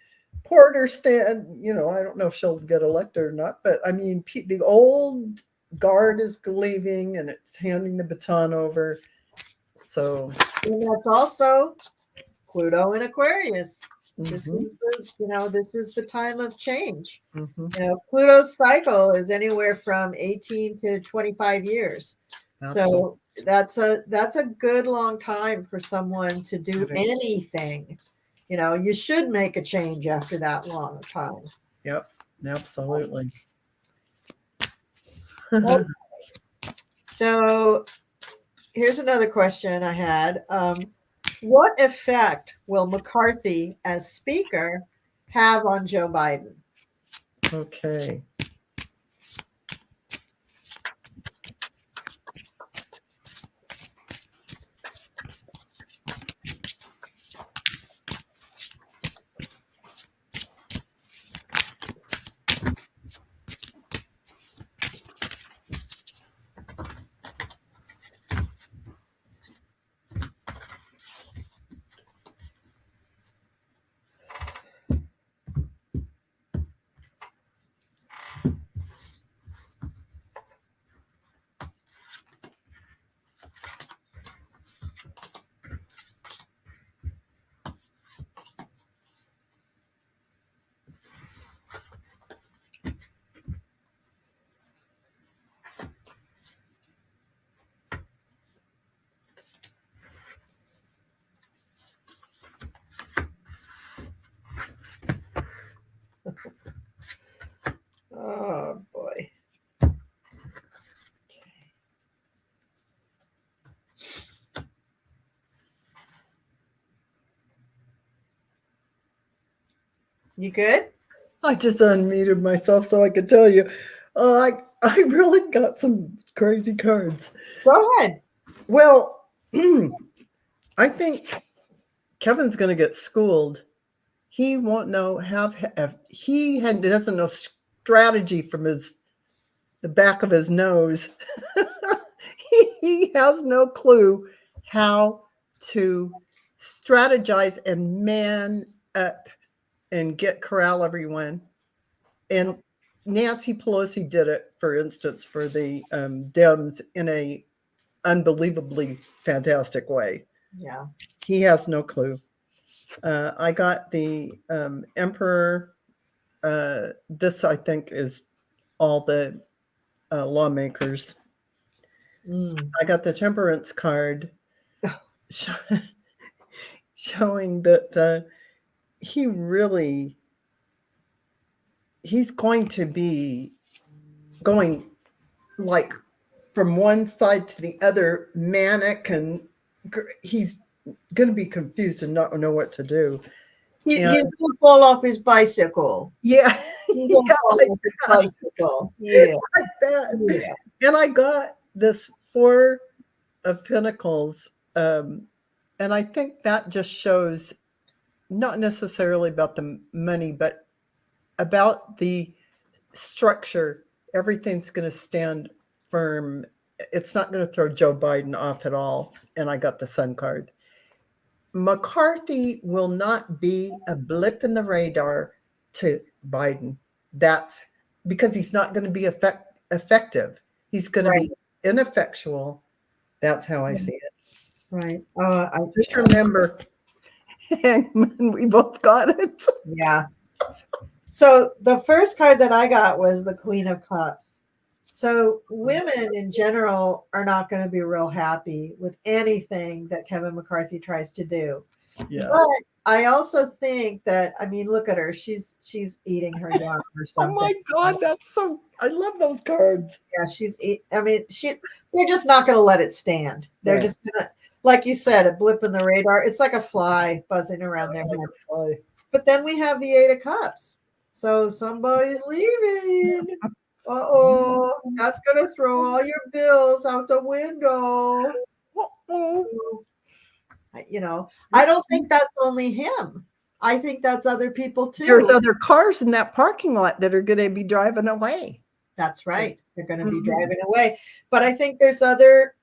Porter stand. I don't know if she'll get elected or not, but I mean, the old guard is leaving, and it's handing the baton over. So, and that's also Pluto in Aquarius. This is the time of change. Pluto's cycle is anywhere from 18 to 25 years. Absolutely. So that's a good long time for someone to do anything. you should make a change after that long time. Yep, absolutely. Well, so here's another question I had. What effect will McCarthy as speaker have on Joe Biden? Okay. Oh boy. You good? I just unmuted myself so I could tell you. I really got some crazy cards. Go ahead. Well, I think Kevin's going to get schooled. He won't know doesn't know strategy from the back of his nose. He has no clue how to strategize and man up and corral everyone. And Nancy Pelosi did it, for instance, for the Dems in a unbelievably fantastic way. Yeah. He has no clue. I got the Emperor. This, I think, is all the lawmakers. I got the Temperance card showing that he's going to be going like from one side to the other, manic, and he's going to be confused and not know what to do. He's going to fall off his bicycle. Yeah. He's going to fall off his bicycle. Yeah. Like that. Yeah. And I got this Four of Pentacles. And I think that just shows not necessarily about the money, but about the structure. Everything's going to stand firm. It's not going to throw Joe Biden off at all. And I got the Sun card. McCarthy will not be a blip in the radar to Biden. That's because he's not going to be effective. He's going to be ineffectual. That's how I see it. Right. I just remember, Hangman, we both got it. Yeah. So the first card that I got was the Queen of Cups. So women in general are not going to be real happy with anything that Kevin McCarthy tries to do. Yeah. But I also think that, I mean, look at her. She's eating her young or something. Oh my God, I love those cards. Yeah, they're just not going to let it stand. They're just going to, like you said, a blip in the radar. It's like a fly buzzing around their head. But then we have the Eight of Cups. So somebody's leaving. Uh-oh, that's going to throw all your bills out the window. I don't think that's only him. I think that's other people too. There's other cars in that parking lot that are going to be driving away. That's right. They're going to be driving away. But I think there's other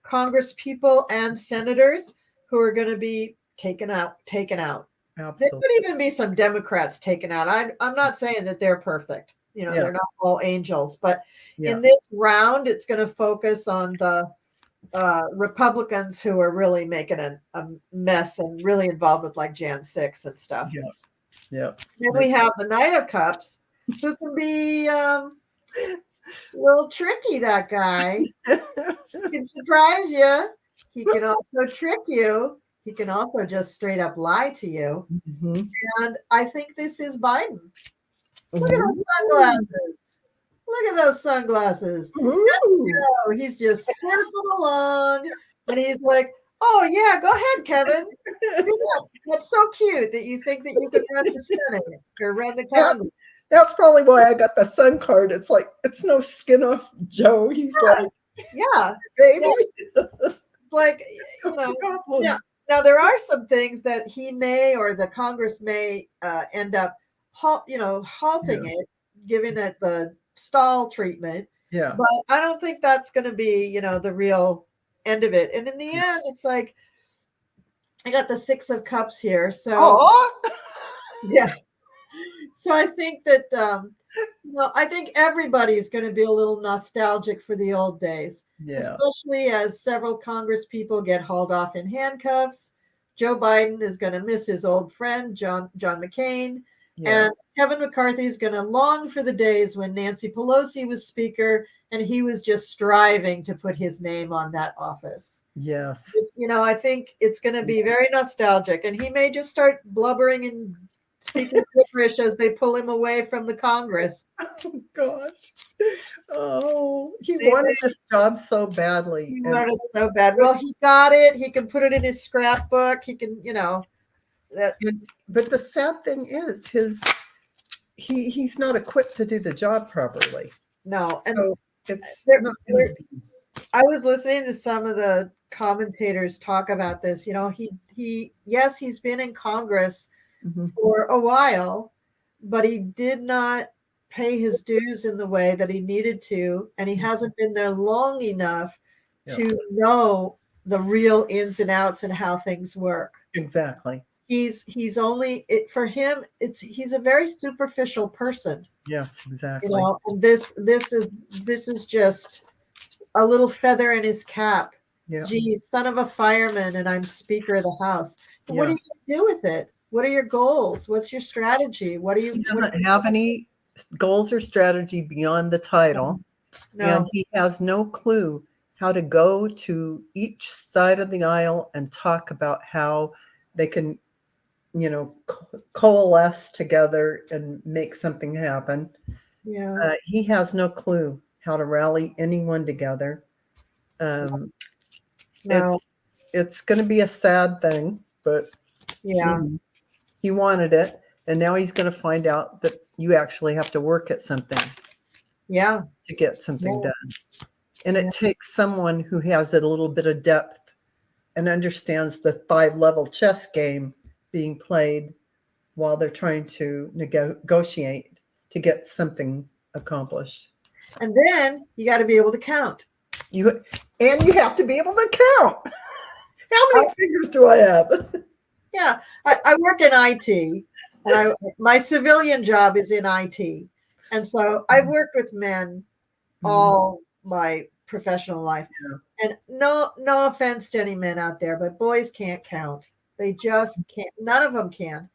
Congress people and senators who are going to be taken out. Absolutely. There could even be some Democrats taken out. I'm not saying that they're perfect. They're not all angels. But in this round, it's going to focus on the Republicans who are really making a mess and really involved with like Jan 6 and stuff. Yeah. Then we have the Knight of Cups, who can be a little tricky, that guy. He can surprise you. He can also trick you. He can also just straight up lie to you. Mhm. And I think this is Biden. Look at those Ooh. sunglasses. Look at those sunglasses. Ooh. Oh, he's just surfing along. And he's like, oh, yeah, go ahead, Kevin. Do that. That's so cute that you think that you can run the Senate or run the Congress. That's probably why I got the sun card. It's like, it's no skin off Joe. He's like, Yeah. baby. Yeah. Like, you know, yeah. Now there are some things that he may or the Congress may end up, halting it, giving it the stall treatment. Yeah. But I don't think that's going to be, the real end of it. And in the end, it's like I got the 6 of Cups here, so Oh. yeah. So I think that I think everybody's going to be a little nostalgic for the old days, Yeah. especially as several Congress people get hauled off in handcuffs. Joe Biden is going to miss his old friend, John McCain. Yeah. And Kevin McCarthy is going to long for the days when Nancy Pelosi was speaker and he was just striving to put his name on that office. Yes. I think it's going to be very nostalgic. And he may just start blubbering and speaking gibberish as they pull him away from the Congress. Oh, gosh. Oh, he wanted this job so badly. He wanted it so bad. Well, he got it. He can put it in his scrapbook. He can, But the sad thing is he's not equipped to do the job properly. No. And so it's not going to be. I was listening to some of the commentators talk about this. Yes, he's been in Congress for a while, but he did not pay his dues in the way that he needed to, and he hasn't been there long enough to know the real ins and outs and how things work. Exactly. He's only for him. He's a very superficial person. Yes, exactly. And this is just a little feather in his cap. Yeah. Geez, son of a fireman, and I'm Speaker of the House. Yeah. What are you going to do with it? What are your goals? What's your strategy? He doesn't have any goals or strategy beyond the title. No. And he has no clue how to go to each side of the aisle and talk about how they can, coalesce together and make something happen. Yeah. He has no clue how to rally anyone together. No. It's going to be a sad thing, but yeah, he wanted it, and now he's going to find out that you actually have to work at something. Yeah. To get something done. And it takes someone who has a little bit of depth and understands the 5-level chess game being played while they're trying to negotiate to get something accomplished. And then you got to be able to count. You have to be able to count. How many fingers do I have? Yeah, I work in IT. And my civilian job is in IT. And so I've worked with men all my professional life. And no offense to any men out there, but boys can't count. They just can't. None of them can.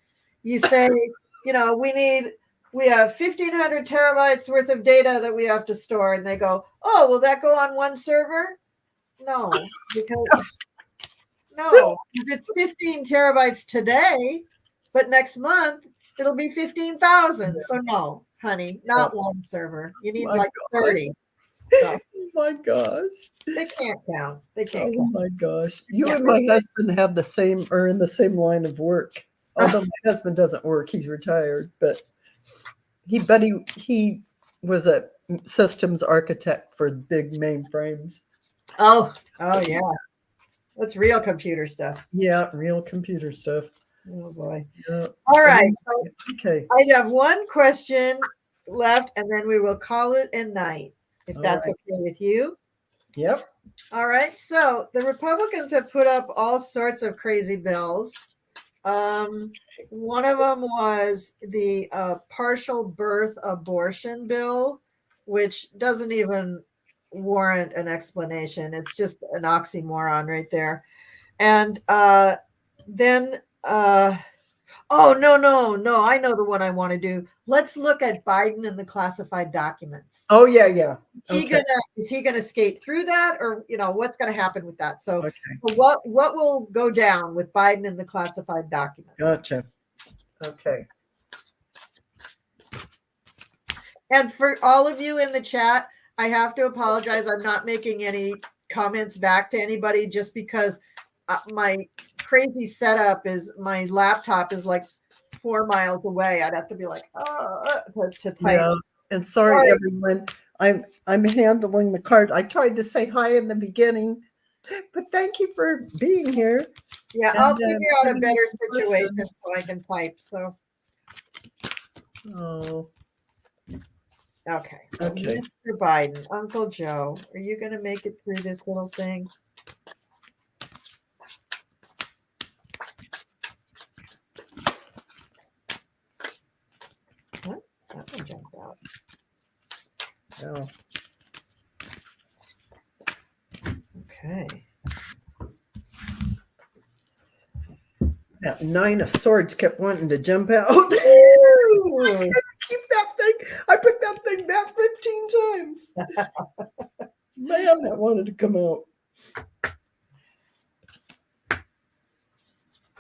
You say, we have 1,500 terabytes worth of data that we have to store. And they go, oh, will that go on one server? No, because it's 15 terabytes today, but next month it'll be 15,000. So no, honey, not one server. You need 30. So, oh my gosh. They can't count. They can't count. My gosh. You and my husband have are in the same line of work. Although my husband doesn't work, he's retired, but he was a systems architect for big mainframes. Oh yeah. That's real computer stuff. Yeah, real computer stuff. Oh boy. Yeah. All right. So okay. I have one question left, and then we will call it a night, if that's okay with you. Yep. All right. So the Republicans have put up all sorts of crazy bills. One of them was the partial birth abortion bill, which doesn't even warrant an explanation. It's just an oxymoron right there. And then Oh, no. I know the one I want to do. Let's look at Biden and the classified documents. Oh, yeah. Okay. Is he gonna skate through that, or what's gonna happen with that? So Okay. what will go down with Biden and the classified documents? Gotcha. Okay. And for all of you in the chat, I have to apologize. I'm not making any comments back to anybody just because my crazy setup is my laptop is like 4 miles away. I'd have to be like, to type. Yeah. And sorry, everyone. I'm handling the cards. I tried to say hi in the beginning, but thank you for being here. Yeah, I'll figure out a better situation so I can type. So. Oh. Okay, so Mr. Biden, Uncle Joe, are you going to make it through this little thing? What? That one jumped out. Oh. Okay. That 9 of Swords kept wanting to jump out. I had to keep that thing. I put that thing back 15 times. Man, that wanted to come out.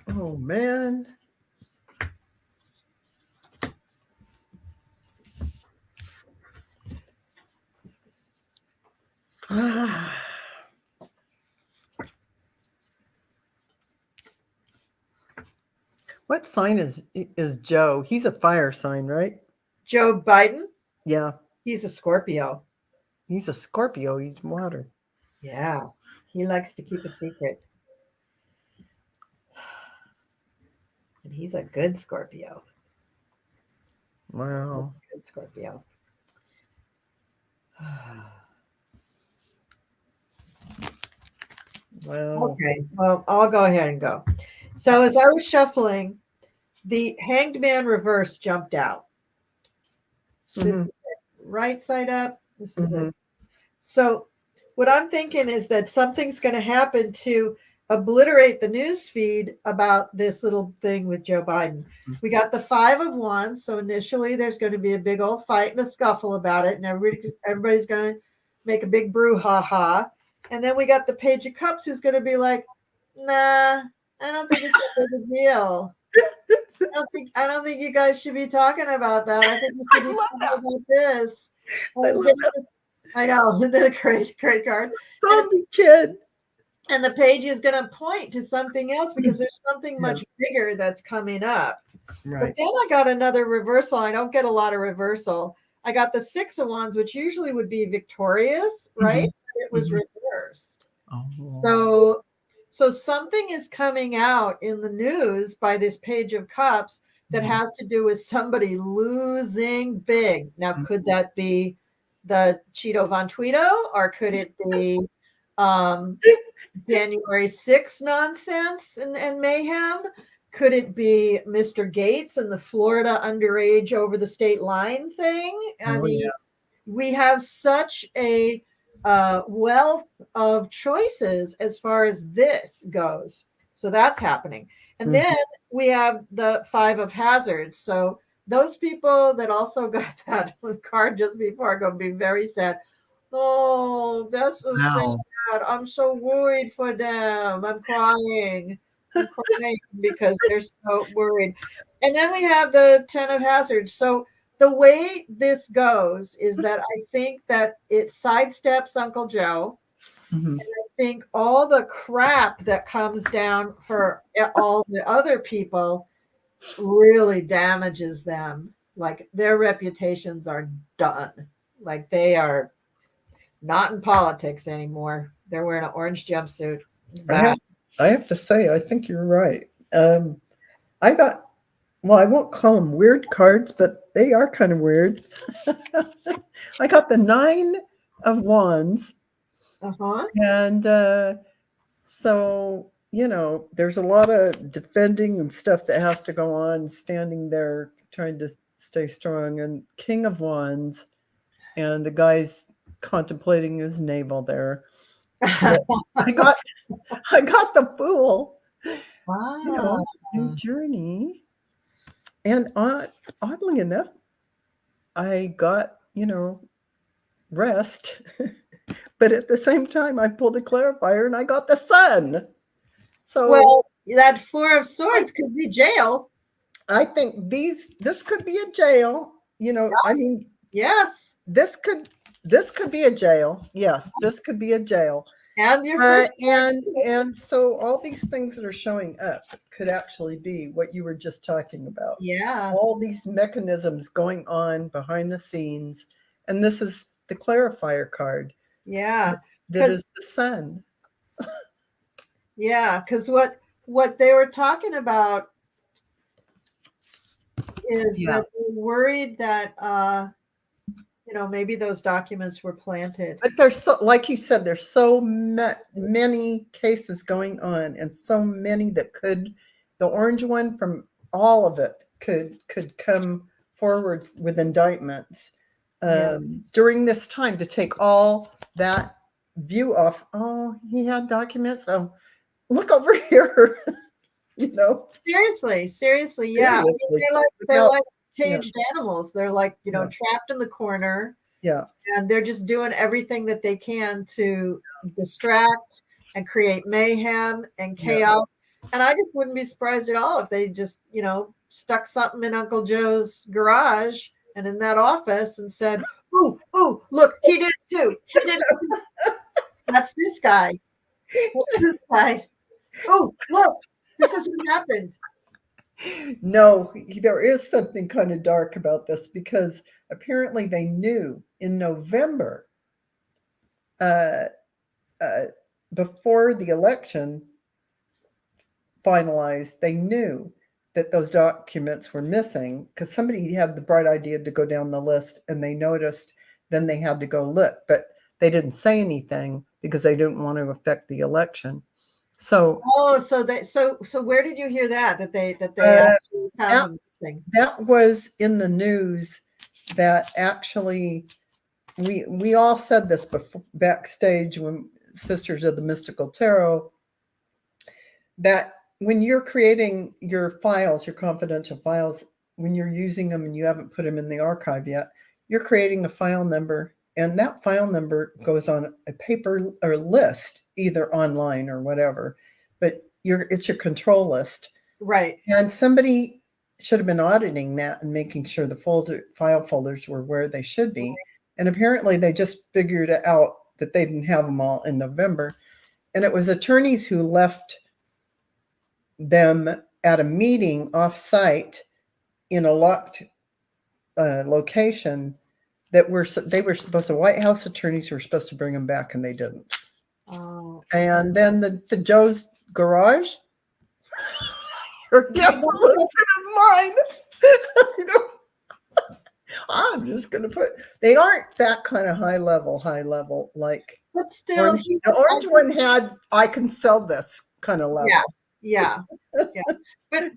Oh, man. What sign is Joe? He's a fire sign, right? Joe Biden? Yeah. He's a Scorpio. He's a Scorpio. He's water. Yeah. He likes to keep a secret. And he's a good Scorpio. Wow. Good Scorpio. Wow. Okay. Well, I'll go ahead and go. So as I was shuffling, the Hanged Man reverse jumped out. This is it. Right side up. This is it. So what I'm thinking is that something's going to happen to obliterate the news feed about this little thing with Joe Biden. We got the 5 of Wands. So initially there's going to be a big old fight and a scuffle about it. And everybody's going to make a big brouhaha. And then we got the Page of Cups who's going to be like, nah, I don't think it's a big deal. I don't think you guys should be talking about that. I think we should be talking about this. I know, isn't that a great card? Zombie kid. And the page is going to point to something else because there's something much bigger that's coming up. Right. But then I got another reversal. I don't get a lot of reversal. I got the 6 of Wands, which usually would be victorious, right? It was reversed. Oh. So something is coming out in the news by this Page of Cups that has to do with somebody losing big. Now, could that be the Cheeto Von Tweedo, or could it be January 6th nonsense and mayhem? Could it be Mr. Gates and the Florida underage over the state line thing? I mean, we have such a wealth of choices as far as this goes. So that's happening. And then we have the 5 of Hazards. So those people that also got that card just before are going to be very sad. Oh, that's so sad. I'm so worried for them. I'm crying. Because they're so worried. And then we have the 10 of Hazards. So the way this goes is that I think that it sidesteps Uncle Joe. And I think all the crap that comes down for all the other people really damages them. Like their reputations are done. Like they are not in politics anymore. They're wearing an orange jumpsuit. I have to say, I think you're right. I got, well, I won't call them weird cards, but they are kind of weird. I got the 9 of Wands. And so, there's a lot of defending and stuff that has to go on, standing there trying to stay strong. And King of Wands, and the guy's contemplating his navel there. I got the Fool. Wow. New journey. And oddly enough, I got, rest. But at the same time, I pulled a clarifier and I got the sun. So Well, that Four of Swords could be jail. I think this could be a jail. I mean, Yes. this could be a jail. Yes, this could be a jail. And your first and so all these things that are showing up could actually be what you were just talking about. Yeah. All these mechanisms going on behind the scenes. And this is the clarifier card. Yeah. That is the sun. Yeah, because what they were talking about is that they're worried that maybe those documents were planted. But there's so, like you said, there's so many cases going on, and so many that the orange one from all of it could come forward with indictments during this time to take all that view off. Oh, he had documents. Oh, look over here. Seriously, yeah. I mean, they're like caged animals. They're like, trapped in the corner. Yeah. And they're just doing everything that they can to distract and create mayhem and chaos. Yeah. And I just wouldn't be surprised at all if they just, stuck something in Uncle Joe's garage and in that office and said, ooh, look, he did it too. He did it too. That's this guy. What's this guy? Oh, look, this is what happened. No, there is something kind of dark about this because apparently they knew in November, before the election finalized, they knew that those documents were missing because somebody had the bright idea to go down the list and they noticed, then they had to go look, but they didn't say anything because they didn't want to affect the election. So so where did you hear that they actually have something? That was in the news that actually we all said this before backstage when Sisters of the Mystical Tarot, that when you're creating your files, your confidential files, when you're using them and you haven't put them in the archive yet, you're creating a file number, and that file number goes on a paper or list, either online or whatever, but it's your control list. Right. And somebody should have been auditing that and making sure the file folders were where they should be. Right. And apparently they just figured out that they didn't have them all in November. And it was attorneys who left them at a meeting off-site in a locked location that they were supposed to, White House attorneys were supposed to bring them back, and they didn't. Oh. And then the Joe's garage, your guess is mine. I'm just going to they aren't that kind of high level, like, but still, the orange one had, I can sell this kind of level. Yeah. But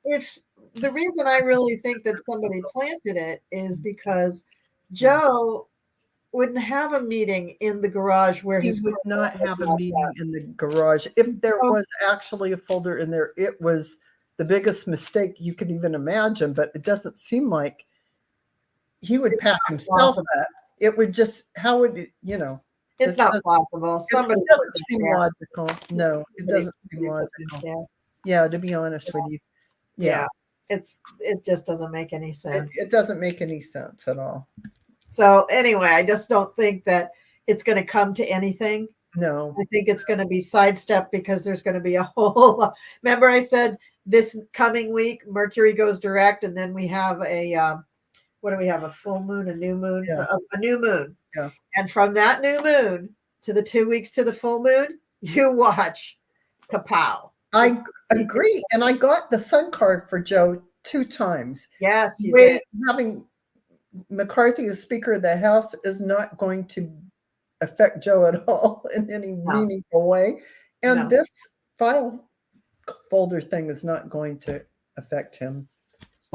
if the reason I really think that somebody planted it is because Joe wouldn't have a meeting in the garage where he would not have a meeting in the garage. If there was actually a folder in there, it was the biggest mistake you could even imagine, but it doesn't seem like he would pack himself up. It would just, how would it, it's not possible. Somebody it doesn't seem logical. No, it doesn't seem logical. Yeah, to be honest with you. Yeah. It just doesn't make any sense. It doesn't make any sense at all. So anyway, I just don't think that it's going to come to anything. No. I think it's going to be sidestepped because there's going to be a whole, remember I said this coming week, Mercury goes direct, and then we have what do we have? A full moon, a new moon, a new moon. Yeah. And from that new moon to the 2 weeks to the full moon, you watch kapow. I agree. And I got the sun card for Joe 2 times. Yes, you did. Having McCarthy as Speaker of the House is not going to affect Joe at all in any meaningful way. And this file folder thing is not going to affect him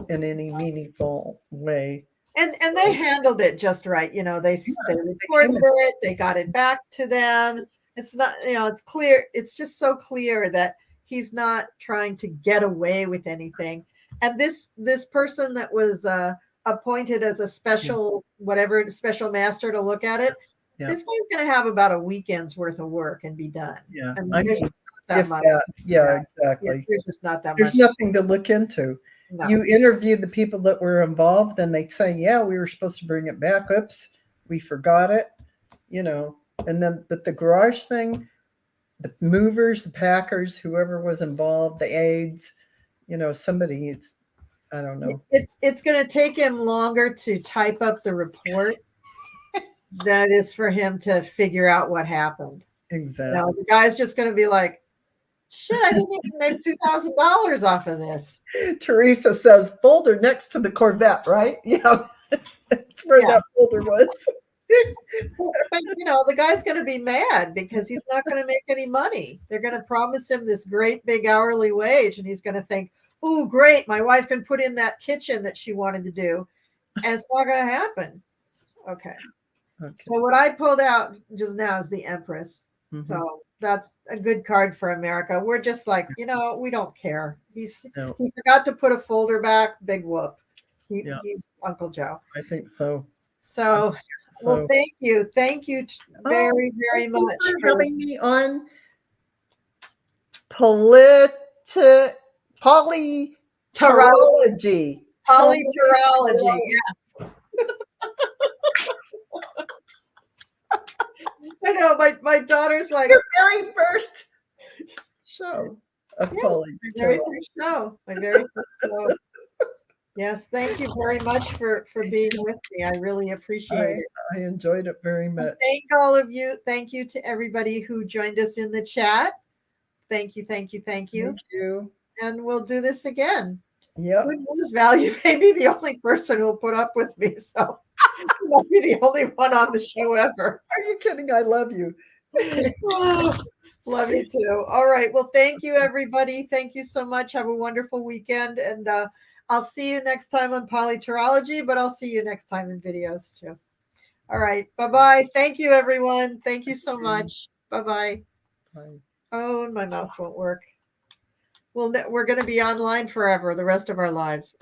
in any meaningful way. And they handled it just right. They recorded it, they got it back to them. It's not, it's clear. It's just so clear that he's not trying to get away with anything. And this person that was appointed as a special special master to look at it, this guy's going to have about a weekend's worth of work and be done. Yeah. I mean, I there's mean, not that if much. that, yeah, Yeah, exactly. there's just not that There's much. nothing to look into. No. You interview the people that were involved and they say, yeah, we were supposed to bring it back. Oops, we forgot it, and then, but the garage thing, the movers, the packers, whoever was involved, the aides, somebody, I don't know. It's going to take him longer to type up the report than it is for him to figure out what happened. Exactly. The guy's just going to be like, shit, I didn't even make $2,000 off of this. Teresa says folder next to the Corvette, right? Yeah, that's where that folder was. But the guy's going to be mad because he's not going to make any money. They're going to promise him this great big hourly wage, and he's going to think, "Oh, great! My wife can put in that kitchen that she wanted to do," and it's not going to happen. Okay. So what I pulled out just now is the Empress. Mm-hmm. So that's a good card for America. We're just like, we don't care. He forgot to put a folder back. Big whoop. He's Uncle Joe. I think so. So, well, thank you. Thank you very, very much for having me on PoliTarology. PoliTarology, yes. I know, my daughter's like, your very first show of PoliTarology. My very first show. Yes, thank you very much for being with me. I really appreciate it. I enjoyed it very much. Thank all of you. Thank you to everybody who joined us in the chat. Thank you. Thank you. And we'll do this again. Yeah. Who knows, Value may be the only person who'll put up with me. So I'll be the only one on the show ever. Are you kidding? I love you. Love you too. All right. Well, thank you, everybody. Thank you so much. Have a wonderful weekend. And I'll see you next time on PoliTarology, but I'll see you next time in videos too. All right. Bye-bye. Thank you, everyone. Thank you so much. Bye-bye. Bye. Oh, and my mouse won't work. Well, we're going to be online forever, the rest of our lives.